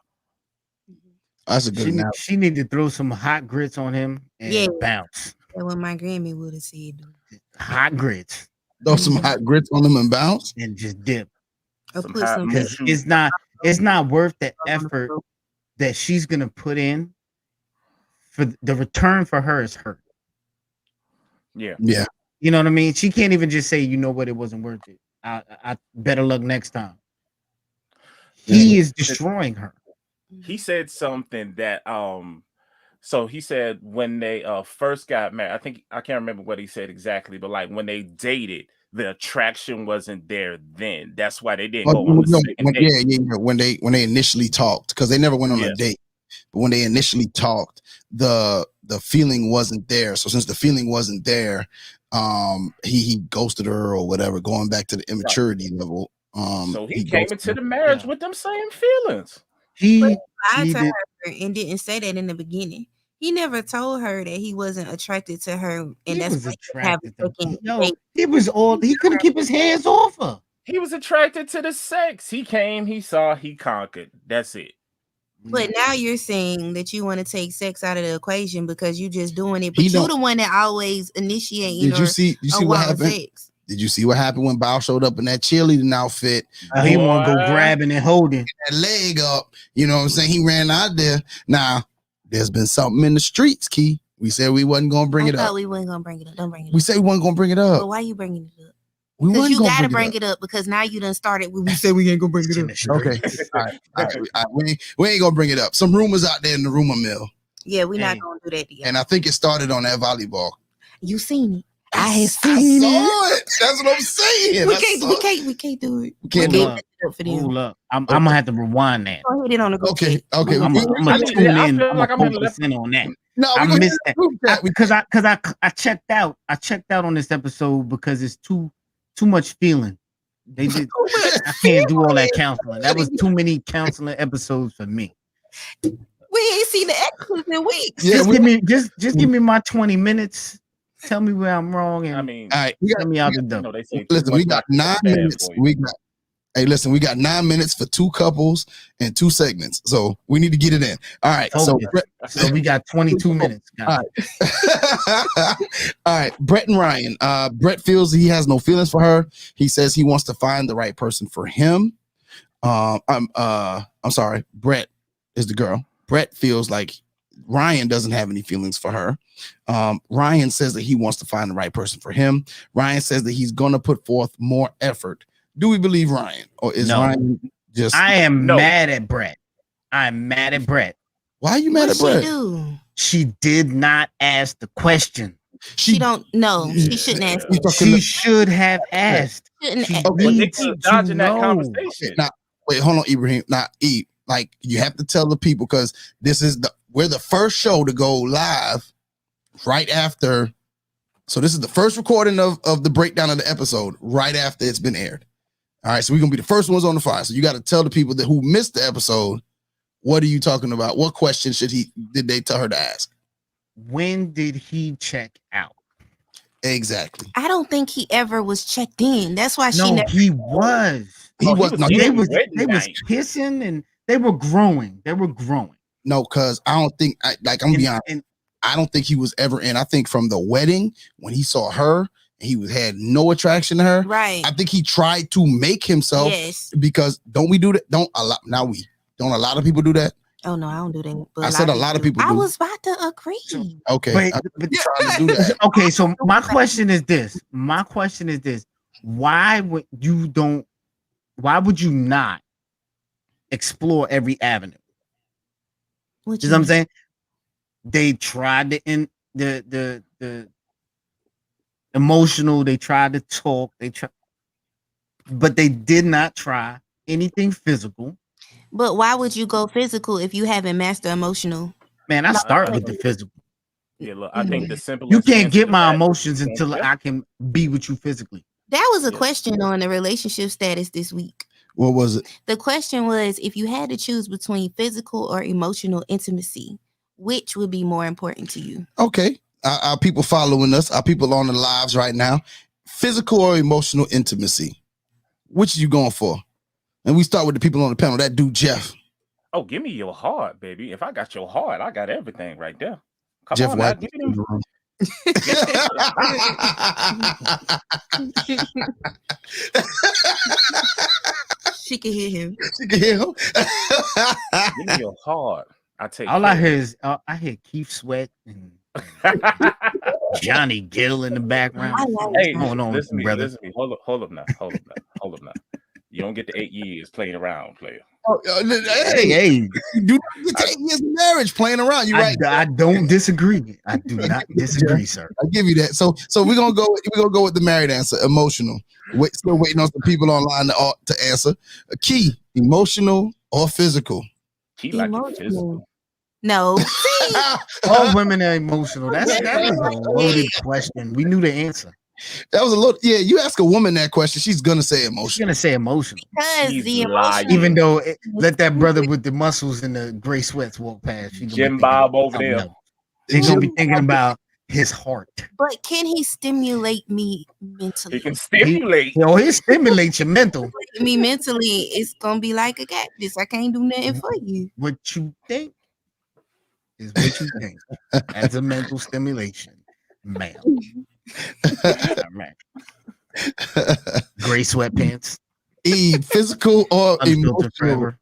That's a good analogy. She need to throw some hot grits on him and bounce. That's what my Grammy would have said. Hot grits. Throw some hot grits on them and bounce and just dip. Because it's not worth the effort that she's gonna put in. For the return for her is hurt. Yeah. You know what I mean? She can't even just say, you know what, it wasn't worth it. I better luck next time. He is destroying her. He said something that So he said when they first got married, I can't remember what he said exactly, but like when they dated, the attraction wasn't there then. That's why they didn't go on the second date. Yeah. When they initially talked, because they never went on a Yeah. date. But when they initially talked, the feeling wasn't there. So since the feeling wasn't there, he ghosted her or whatever, going back to the immaturity level. So he came ghosted into her. the marriage with them same feelings. He lied to did. her and didn't say that in the beginning. He never told her that he wasn't attracted to her, and He that's was why he have attracted to. second Yo, date. he was all. He couldn't keep his hands off her. He was attracted to the sex. He came, he saw, he conquered. That's it. But now you're saying that you want to take sex out of the equation because you just doing it. But He you're don't- the one that always initiating. Did you see what happened? Sex. Did you see what happened when Bao showed up in that cheerleading outfit? He want to go grabbing and holding that leg up. You know what I'm saying? He ran out there. Now, there's been something in the streets, Key. We said we wasn't gonna bring it up. We wasn't gonna bring it up. Don't bring it up. We said we wasn't gonna bring it up. But why you bringing it up? We Because wasn't you gonna gotta bring bring it up because now you done started. We said we ain't gonna bring it up. Okay. All right. We ain't gonna bring it up. Some rumors out there in the rumor mill. Yeah, we're not gonna do that together. And I think it started on that volleyball. You seen it. I I have seen saw it. That's what I'm saying. We can't do it. We can't Hold do up. it for them. Hold up. I'm gonna have to rewind that. Go ahead on the group Okay. chat. Okay. I'm gonna tune in. I'm gonna focus in on that. No, I we missed gonna that because I checked out. I checked out on this episode because it's too much feeling. They did. I can't do all that counseling. That was too many counseling episodes for me. We ain't seen the extras in weeks. Yeah, just give me my 20 minutes. Tell me where I'm wrong, and I mean, all right, tell me out the door. No, they say listen, we got 9 minutes. We got 9 minutes for 2 couples and 2 segments. So we need to get it in. All right. So we got 22 minutes. All right. All right. Brett and Ryan. Brett feels he has no feelings for her. He says he wants to find the right person for him. I'm sorry. Brett is the girl. Brett feels like Ryan doesn't have any feelings for her. Ryan says that he wants to find the right person for him. Ryan says that he's going to put forth more effort. Do we believe Ryan, or is Ryan just? I am mad at Brett. I'm mad at Brett. Why are you mad at Brett? She did not ask the question. She don't know. She shouldn't ask. She should have asked. They keep dodging that conversation. Now, wait, hold on, Ibrahim. Not Eve. Like, you have to tell the people, because we're the first show to go live right after. So this is the first recording of the breakdown of the episode right after it's been aired. All right, so we're gonna be the first ones on the fire. So you got to tell the people that who missed the episode, what are you talking about? What question did they tell her to ask? When did he check out? Exactly. I don't think he ever was checked in. That's why she never. He was. They was kissing and they were growing. No, because I don't think I'm gonna be honest. I don't think he was ever in. I think from the wedding when he saw her, he had no attraction to her. Right. I think he tried to make himself. Yes. Because don't we do that? Don't a lot of people do that? Oh no, I don't do that. But I said a lot of people do. I was about to agree. Okay. But trying to do that. Okay, so my question is this. Why would you not explore every avenue? You know what I'm saying? They tried the emotional, they tried to talk, but they did not try anything physical. But why would you go physical if you haven't mastered emotional? Man, I start with the physical. Yeah, look, I think the simplest. You can't get my emotions until I can be with you physically. That was a question on the relationship status this week. What was it? The question was, if you had to choose between physical or emotional intimacy, which would be more important to you? Okay. Our people following us, our people on the lives right now, physical or emotional intimacy, which are you going for? And we start with the people on the panel. That dude, Jeff. Oh, give me your heart, baby. If I got your heart, I got everything right there. Come Jeff on, White. now, give me them. She can hear him. Give me your heart. I take all I hear is I hear Keith Sweat and Johnny Gill in the background. Hey, what's going on, listen, brother? Listen, hold up now. You don't get the 8 years playing around, player. Hey, you do not get 8 years of marriage playing around. You right? I don't disagree. I do not disagree, sir. I give you that. So we're gonna go with the married answer. Emotional. Still waiting on some people online to answer. A key, emotional or physical? Key like it physical. No. All women are emotional. That was a loaded question. We knew the answer. That was a little. Yeah, you ask a woman that question, she's gonna say emotional. She's gonna say emotional. Because the emotional. Even though let that brother with the muscles and the gray sweats walk past. Jim Bob over there. She's gonna be thinking about his heart. But can he stimulate me mentally? He can stimulate. He stimulates your mental. Me mentally, it's gonna be like a cactus. I can't do nothing for you. What you think is what you think. As a mental stimulation, ma'am. Gray sweatpants. Physical or emotional?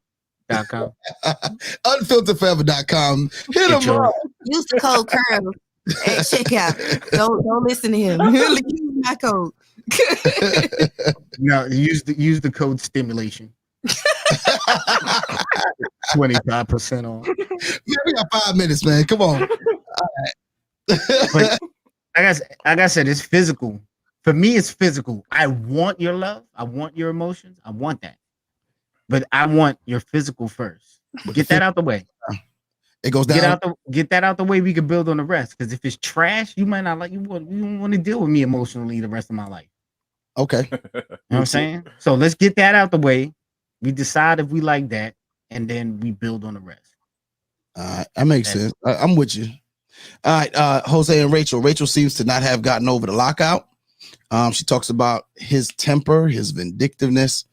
Unfilteredforever.com. Unfilteredforever.com. Hit him up. Use the code CURL at checkout. Don't listen to him. Use my code. No, use the code stimulation. 25% off. Yeah, we got 5 minutes, man. Come on. All right. But like I said, it's physical. For me, it's physical. I want your love. I want your emotions. I want that. But I want your physical first. Get that out the way. It goes down. Get that out the way. We can build on the rest. Because if it's trash, you might not like. You don't want to deal with me emotionally the rest of my life. Okay. You know what I'm saying? So let's get that out the way. We decide if we like that, and then we build on the rest. All right, that makes sense. I'm with you. All right, Jose and Rachel. Rachel seems to not have gotten over the lockout. She talks about his temper, his vindictiveness.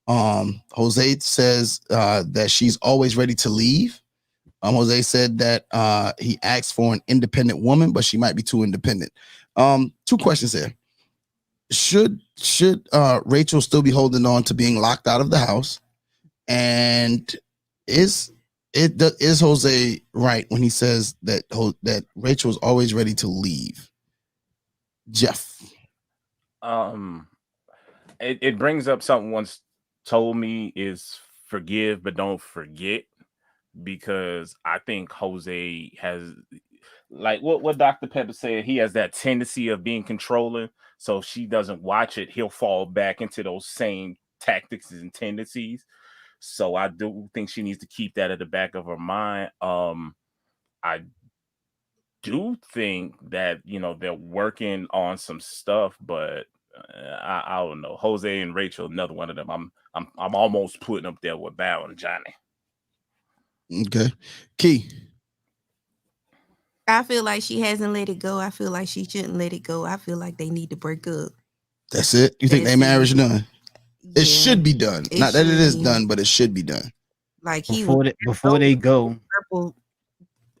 Jose says that she's always ready to leave. Jose said that he asked for an independent woman, but she might be too independent. 2 questions there. Should Rachel still be holding on to being locked out of the house? And is Jose right when he says that Rachel is always ready to leave? Jeff. It brings up something once told me is forgive but don't forget, because I think Jose has, like what Dr. Pepper said, he has that tendency of being controlling. So if she doesn't watch it, he'll fall back into those same tactics and tendencies. So I do think she needs to keep that at the back of her mind. I do think that, they're working on some stuff, but I don't know. Jose and Rachel, another one of them. I'm almost putting up there with Val and Johnny. Okay. Key. I feel like she hasn't let it go. I feel like she shouldn't let it go. I feel like they need to break up. That's it? You think their marriage is done? Yeah. It should be done. Not that it is done, but it should be done. Like before they go, purple,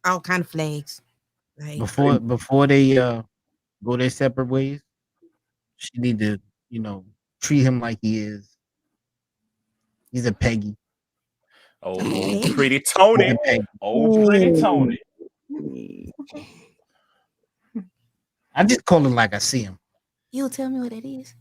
all kind of flags. Like, before they go their separate ways, she need to, treat him like he is. He's a Peggy. Oh, pretty Tony. Oh, pretty Tony. I just call him like I see him. You'll tell me what it is.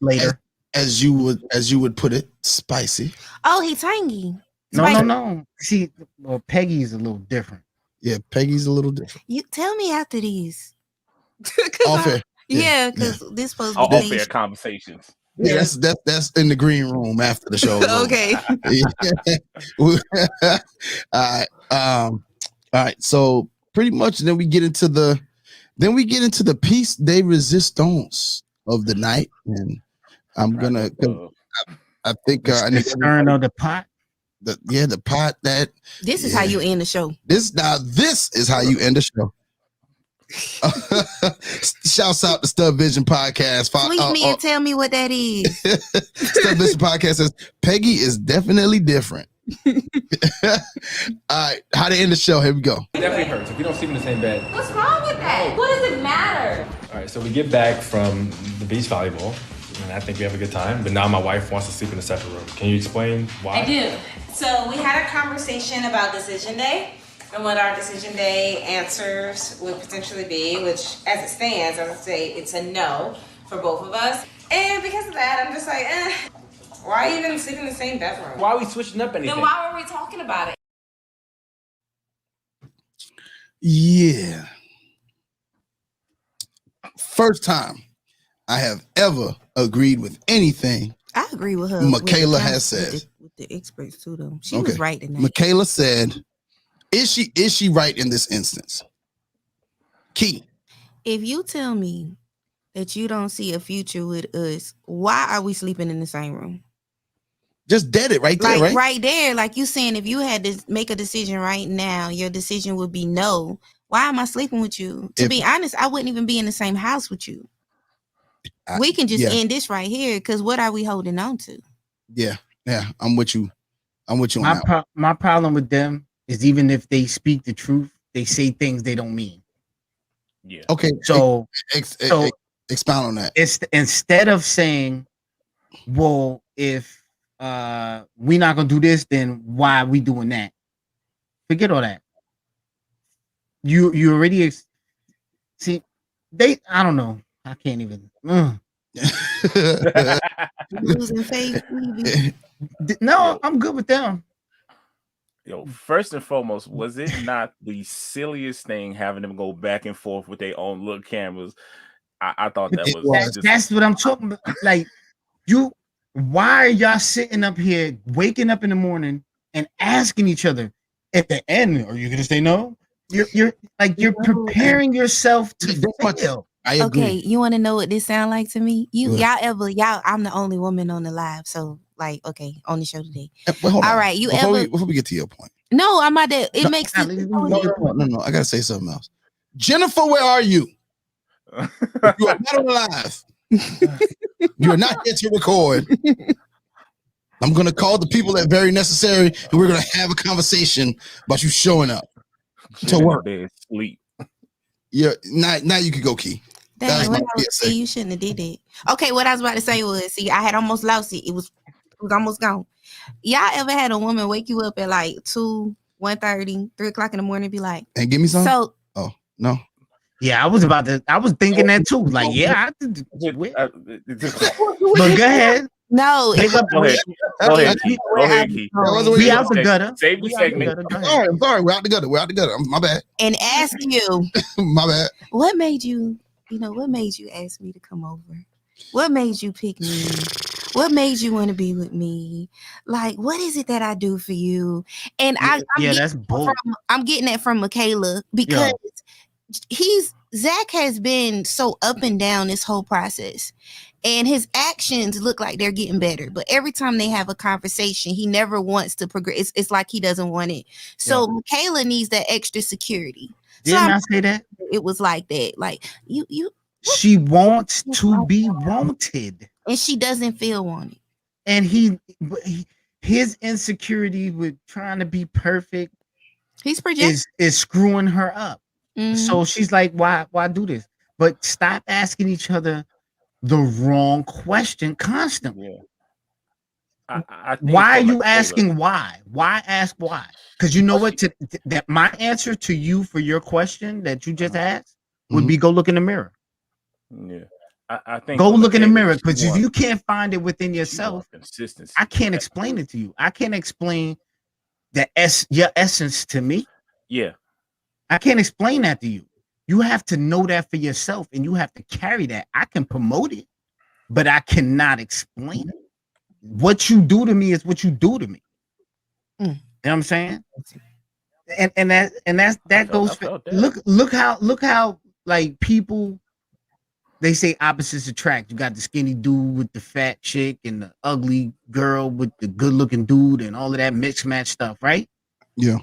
Later. As you would put it, spicy. Oh, he's tangy. No. See, well, Peggy's a little different. Yeah, Peggy's a little different. You tell me after these. Off air. Yeah, because this supposed to be off air conversations. Yeah, that's in the green room after the show. Okay. All right. So pretty much, then we get into the piece de resistance of the night, and I'm gonna. I think I need to turn on the pot. The pot that. This is how you end the show. This is how you end the show. Shouts out to Stub Vision Podcast. Tweet me and tell me what that is. Stub Vision Podcast says Peggy is definitely different. All right, how to end the show? Here we go. It definitely hurts if we don't sleep in the same bed. What's wrong with that? What does it matter? All right, so we get back from the beach volleyball, and I think we have a good time. But now my wife wants to sleep in a separate room. Can you explain why? I do. So we had a conversation about decision day and what our decision day answers would potentially be, which as it stands, I would say it's a no for both of us. And because of that, I'm just like, Why even sleep in the same bedroom? Why are we switching up anything? Then why were we talking about it? Yeah. First time I have ever agreed with anything I agree with her. Michaela has said. With the experts too, though. She was right tonight. Michaela said, "Is she right in this instance?" Key. If you tell me that you don't see a future with us, why are we sleeping in the same room? Just dead it right there, Like right? right there, like you saying, if you had to make a decision right now, your decision would be no. Why am I sleeping with you? To be honest, I wouldn't even be in the same house with you. We can just end this right here, because what are we holding on to? Yeah, I'm with you. I'm with you on My that. my problem with them is even if they speak the truth, they say things they don't mean. Yeah. Okay. So expound on that. It's instead of saying, well, if we're not gonna do this, then why are we doing that? Forget all that. You already see they. I don't know. I can't even. Losing faith. No, I'm good with them. Yo, first and foremost, was it not the silliest thing having them go back and forth with their own little cameras? I thought that was that's what I'm talking about. Like, why are y'all sitting up here, waking up in the morning and asking each other at the end, are you gonna say no? You're preparing yourself to fail. I agree. Okay, you want to know what this sound like to me? I'm the only woman on the live, so like, okay, on the show today. Hold all on. right, before we get to your point. No, I'm not that. It makes sense. No, I gotta say something else. Jennifer, where are you? You are not on live. You are not here to record. I'm gonna call the people at Very Necessary, and we're gonna have a conversation about you showing up to work. Sleep. Yeah, now you can go, Key. Dang, you shouldn't have did that. Okay, what I was about to say was, I had almost lost it. It was almost gone. Y'all ever had a woman wake you up at like 2, 1:30, 3 o'clock in the morning and be like, "Hey, give me some"? So, oh no. Yeah, I was thinking that too. Like, yeah, but go ahead. No, Go ahead, Keith. We out the gutter. Save the segment. I'm sorry. We're out the gutter. My bad. And ask you, my bad. What made you ask me to come over? What made you pick me? What made you want to be with me? Like, what is it that I do for you? And I'm getting that from Michaela because Zach has been so up and down this whole process. And his actions look like they're getting better. But every time they have a conversation, he never wants to progress. It's like he doesn't want it. So Michaela needs that extra security. Didn't I say that? It was like that. Like, you. She wants to be wanted. And she doesn't feel wanted. And his insecurity with trying to be perfect is screwing her up. Mm-hmm. So she's like, why do this? But stop asking each other the wrong question constantly. Yeah. I why are you asking why? Why ask why? Because you know what? That my answer to you for your question that you just asked would be go look in the mirror. Yeah. I think go look in the mirror, because if you can't find it within yourself, consistency. I can't explain it to you. I can't explain your essence to me. Yeah. I can't explain that to you. You have to know that for yourself, and you have to carry that. I can promote it, but I cannot explain it. What you do to me is what you do to me. You know what I'm saying? And that goes for, look how like people, they say opposites attract. You got the skinny dude with the fat chick and the ugly girl with the good looking dude and all of that mixed match stuff, right? Yeah.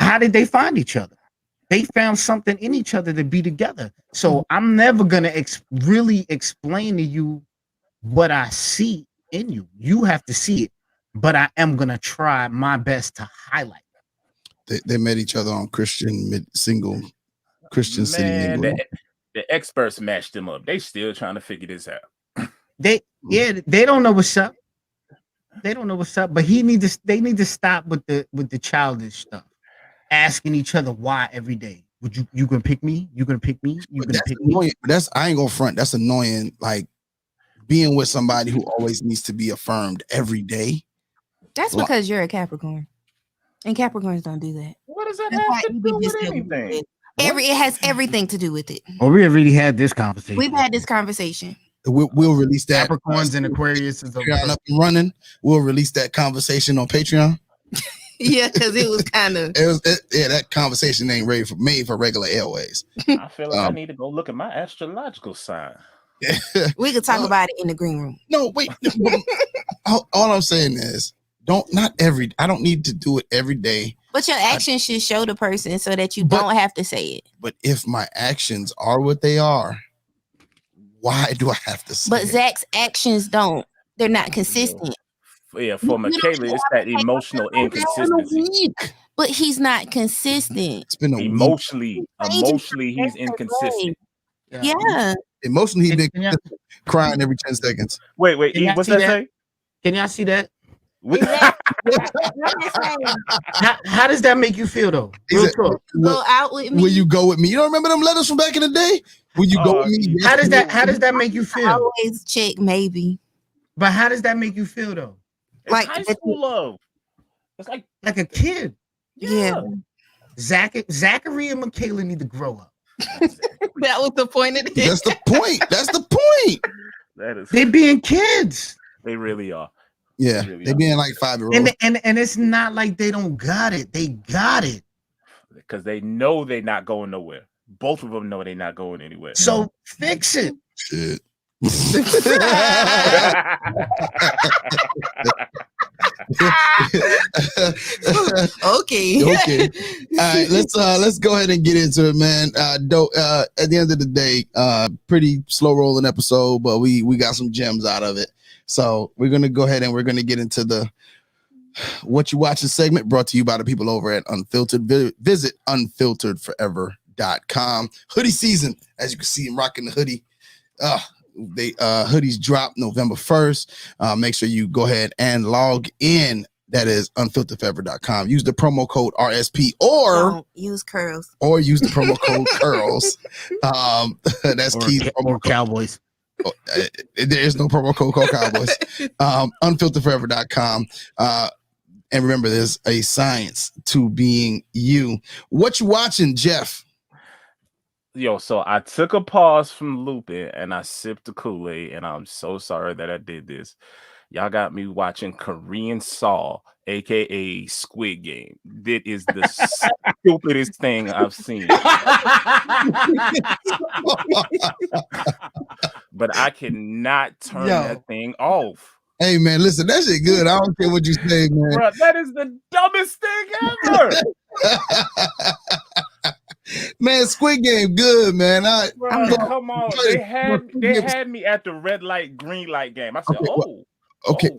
How did they find each other? They found something in each other to be together. So I'm never gonna really explain to you what I see in you. You have to see it, but I am gonna try my best to highlight. They met each other on Christian City. The experts matched them up. They still trying to figure this out. They don't know what's up. They don't know what's up. But they need to stop with the childish stuff. Asking each other why every day. Would you gonna pick me? You gonna pick me? You gonna pick annoying. me? I ain't gonna front. That's annoying. Like being with somebody who always needs to be affirmed every day. That's because you're a Capricorn, and Capricorns don't do that. What does that That's have why to you do be with just anything? it has everything to do with it. Oh, we already had this conversation. We've had this conversation. We'll release that. Capricorns and Aquarius is Patreon up and running. We'll release that conversation on Patreon. Yeah, because it was kind of that conversation ain't made for regular airways. I feel like I need to go look at my astrological sign. We could talk about it in the green room. No, wait. all I'm saying is, I don't need to do it every day. But your actions should show the person so that you don't have to say it. But if my actions are what they are, why do I have to say But it? Zach's actions don't. They're not consistent. Yeah, for Michaela, it's that emotional inconsistency. But he's not consistent. It's been Emotionally, he's inconsistent. Yeah. Emotionally, he's been crying every 10 seconds. Wait, Can what's y'all that see say? Can y'all see that? How does that make you feel though? Real talk. Go out with me. Will you go with me? You don't remember them letters from back in the day? Will you go with me? How does that make you feel? I always check maybe. But how does that make you feel though? It's like high school love. It's like a kid. Yeah. Zachary and Michaela need to grow up. That was the point of this. That's the point. That's the point. That is. They being kids. They really are. Yeah, they being like 5-year-olds. And it's not like they don't got it. They got it. Because they know they're not going nowhere. Both of them know they're not going anywhere. So fix it. Shit. Okay. All right, let's go ahead and get into it, man. At the end of the day, pretty slow rolling episode, but we got some gems out of it. So we're gonna go ahead and we're gonna get into the What You Watching segment, brought to you by the people over at Unfiltered. Visit unfilteredforever.com. Hoodie season, as you can see, I'm rocking the hoodie. Hoodies drop November 1st. Make sure you go ahead and log in. That is unfilteredforever.com. Use the promo code RSP or use curls. Or use the promo code curls. That's key. Or Cowboys. There is no promo code called Cowboys. Unfilteredforever.com. And remember, there's a science to being you. What you watching, Jeff? Yo, so I took a pause from looping and I sipped the Kool-Aid, and I'm so sorry that I did this. Y'all got me watching Korean Saw, aka Squid Game. That is the stupidest thing I've seen. But I cannot turn that thing off. Hey man, listen, that shit good. I don't care what you say, man. Bro, that is the dumbest thing ever. Man, Squid Game good, man. Bro, come on. They had me at the red light, green light game. I said, well,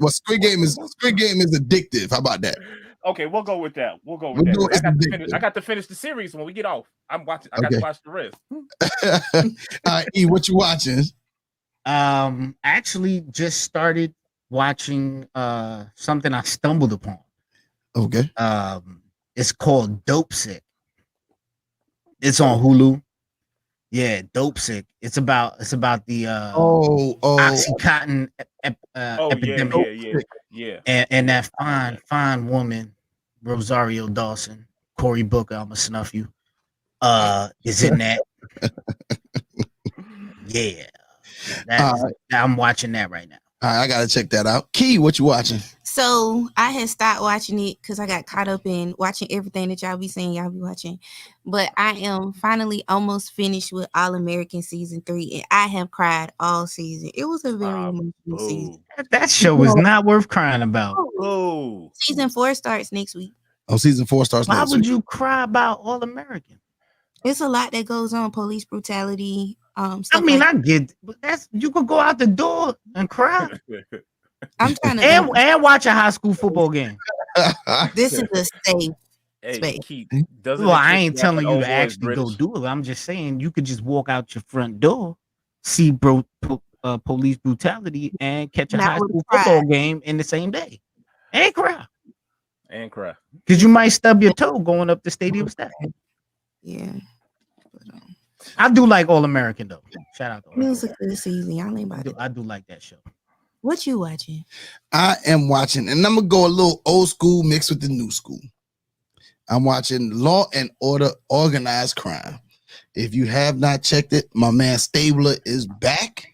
Squid Game is addictive. How about that? Okay, we'll go with that. We'll go with that. I got to finish the series when we get off. I'm watching. I got to watch the rest. All right, E, what you watching? Actually just started watching something I stumbled upon. Okay. It's called Dope Sick. It's on Hulu. Yeah, Dope Sick. It's about the Oxycontin epidemic. Yeah. And that fine woman, Rosario Dawson, Cory Booker, I'ma snuff you, is in that. Yeah. I'm watching that right now. All right, I gotta check that out. Key, what you watching? So I had stopped watching it because I got caught up in watching everything that y'all be saying y'all be watching. But I am finally almost finished with All American season 3, and I have cried all season. It was a very emotional season. That show is not worth crying about. Oh, season 4 starts next week. Oh, season 4 starts next week. Why would you cry about All American? It's a lot that goes on. Police brutality. I mean, I get, but you could go out the door and cry. I'm trying to and watch a high school football game. This is a safe space. Well, I ain't telling you to actually go do it. I'm just saying you could just walk out your front door, see police brutality, and catch a high school football game in the same day, and cry. Because you might stub your toe going up the stadium steps. Yeah. I do like All American though. Shout out to All It was a good season. Y'all ain't about it. I do like that show. What you watching? I am watching, and I'm gonna go a little old school mixed with the new school. I'm watching Law and Order Organized Crime. If you have not checked it, my man Stabler is back.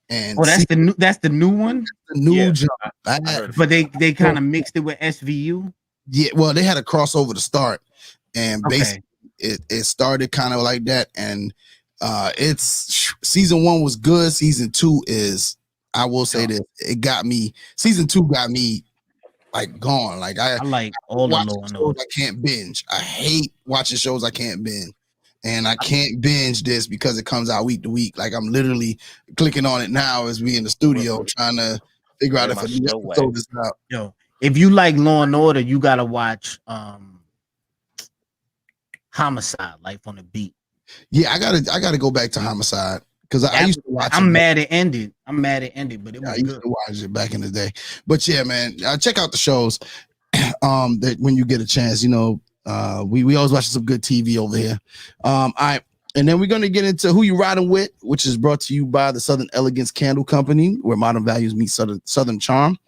And that's the new one. The new job. But they kind of mixed it with SVU. Yeah, well, they had a crossover to start, and basically it started kind of like that. And it's season 1 was good. Season 2 is, I will say this, it got me. Season 2 got me like gone. Like I like all the Law and Order. I can't binge. I hate watching shows I can't binge. And I can't binge this because it comes out week to week. Like I'm literally clicking on it now as we in the studio trying to figure out if a new episode is out. Yo, if you like Law and Order, you gotta watch Homicide: Life on the Beat. Yeah, I gotta go back to Homicide because I used to watch. I'm mad it ended, but it was I used good. to watch it back in the day. But yeah, man, check out the shows that when you get a chance. You know. We always watch some good TV over here. And then we're going to get into Who You Riding With, which is brought to you by the Southern Elegance Candle Company, where modern values meet Southern charm.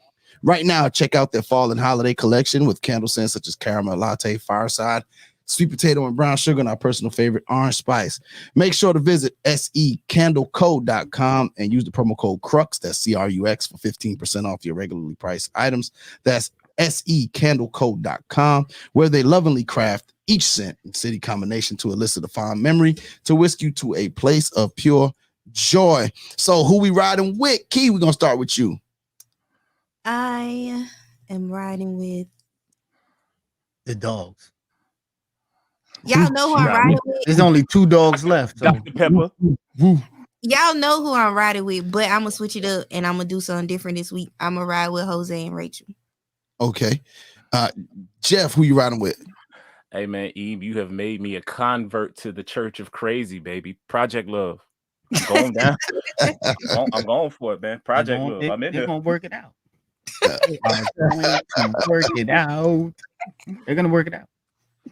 Right now, check out their fall and holiday collection with candle scents such as caramel latte, fireside, sweet potato and brown sugar, and our personal favorite, orange spice. Make sure to visit secandleco.com and use the promo code CRUX, that's CRUX, for 15% off your regularly priced items. That's secandleco.com, where they lovingly craft each scent and city combination to elicit a fond memory to whisk you to a place of pure joy. So who we riding with? Key, we're gonna start with you. I am riding with the dogs. Y'all know who I'm riding with. There's only 2 dogs left. So. Dr. Pepper. Y'all know who I'm riding with, but I'm gonna switch it up and I'm gonna do something different this week. I'm gonna ride with Jose and Rachel. Okay. Jeff, who you riding with? Hey man, Eve, you have made me a convert to the Church of Crazy, baby. Project Love. I'm going down. I'm going for it, man. Project Love. I'm in They're here. gonna work it out. Work it out. They're gonna work it out.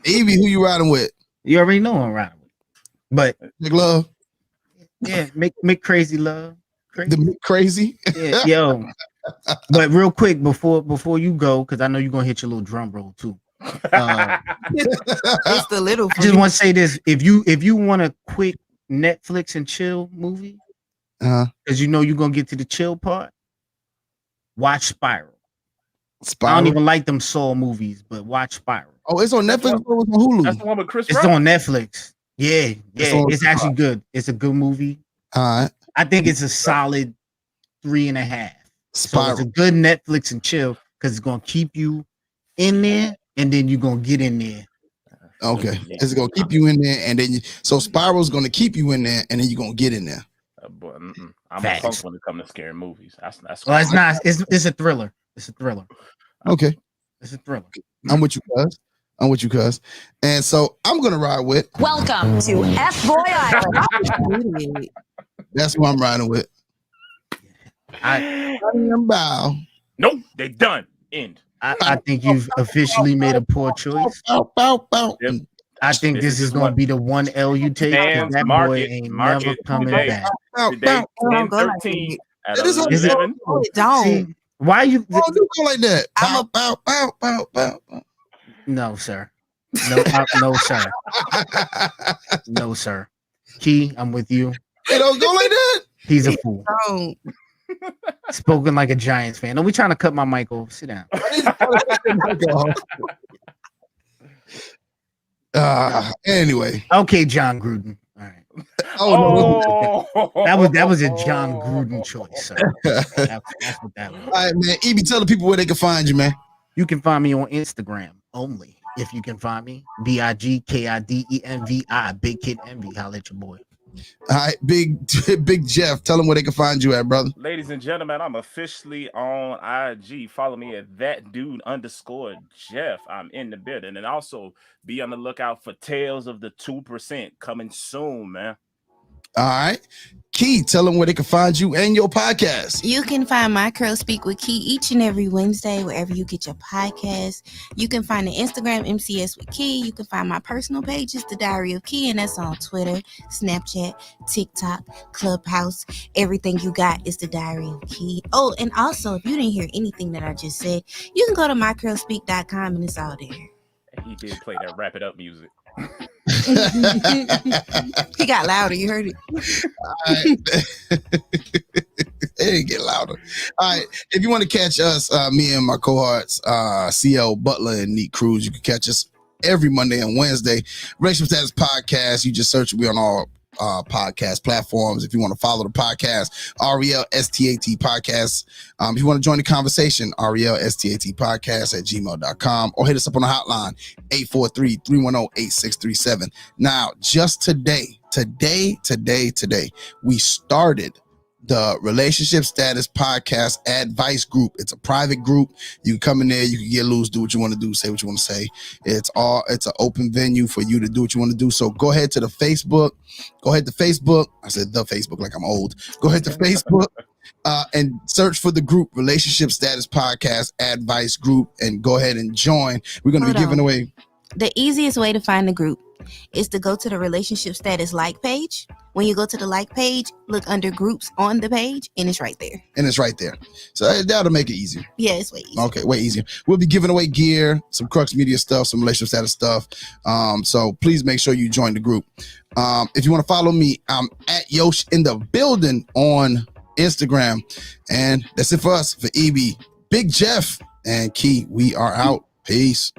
Evie, who you riding with? You already know who I'm riding with. But Big Love. Yeah, make crazy love. Crazy. The crazy. Yeah, yo. But real quick before you go, because I know you're gonna hit your little drum roll too. It's the little. I just want to say this: if you want a quick Netflix and chill movie, because you know you're gonna get to the chill part, watch Spiral. I don't even like them Saw movies, but watch Spiral. Oh, it's on Netflix or it's on Hulu? That's the one with Chris It's Rock? on Netflix. Yeah, it's actually good. It's a good movie. All right. I think it's a solid 3.5. Spiral. So it's a good Netflix and chill because it's gonna keep you in there, and then you're gonna get in there. Okay, it's gonna keep you in there, and then so Spiral's gonna keep you in there, and then you're gonna get in there. I'm a punk when it comes to scary movies. That's Well, it's not. It's a thriller. It's a thriller. Okay, it's a thriller. I'm with you, cuz. And so I'm gonna ride with. Welcome to F Boy Island. That's who I'm riding with. Bow. Nope, they done. End. I think you've officially made a poor choice. Yep. I think this is going to be the one L you take. That boy ain't never coming back. Today, 10-13 out of 11. See, why you do go like that? Bow. No, sir. No, sir. No, sir. Key, I'm with you. They don't go like that. He's a fool. Spoken like a Giants fan. Don't be trying to cut my mic off. Sit down. Anyway. Okay, John Gruden. All right. That was a John Gruden choice. Sir. That's what that was. All right, man. Evie, tell the people where they can find you, man. You can find me on Instagram only. If you can find me, BIGKIDENVI, Big Kid Envy. Holla at your boy. All right, big Jeff, tell them where they can find you at, brother. Ladies and gentlemen, I'm officially on IG. Follow me at @thatdude_Jeff. I'm in the building. And also be on the lookout for Tales of the 2% coming soon, man. All right. Key, tell them where they can find you and your podcast. You can find My Curl Speak with Key each and every Wednesday wherever you get your podcast. You can find the Instagram MCS with Key. You can find my personal page, it's The Diary of Key, and that's on Twitter, Snapchat, TikTok, Clubhouse. Everything you got is The Diary of Key. Oh, and also, if you didn't hear anything that I just said, you can go to mycurlspeak.com and it's all there. He did play that Wrap It Up music. He got louder. You heard it. It didn't get louder. All right. If you want to catch us, me and my cohorts, CL Butler and Neat Cruz, you can catch us every Monday and Wednesday. Relationship Status Podcast. You just search. We on all podcast platforms. If you want to follow the podcast, RELSTAT Podcast. If you want to join the conversation, RELSTAT Podcast at gmail.com, or hit us up on the hotline 843-310-8637. Now, just today, we started the Relationship Status Podcast Advice Group. It's a private group. You can come in there, you can get loose, do what you want to do, say what you want to say. It's an open venue for you to do what you want to do. So go ahead to Facebook. I said the Facebook like I'm old. Go ahead to Facebook and search for the group Relationship Status Podcast Advice Group and go ahead and join. We're going to be giving away. The easiest way to find the group is to go to the Relationship Status like page. When you go to the like page, look under groups on the page, and it's right there. So that'll make it easier. Yeah, it's way easier. Okay, way easier. We'll be giving away gear, some Crux Media stuff, some Relationship Status stuff. So please make sure you join the group. If you want to follow me, I'm at Yosh in the building on Instagram. And that's it for us. For EB, Big Jeff, and Key, we are out. Peace.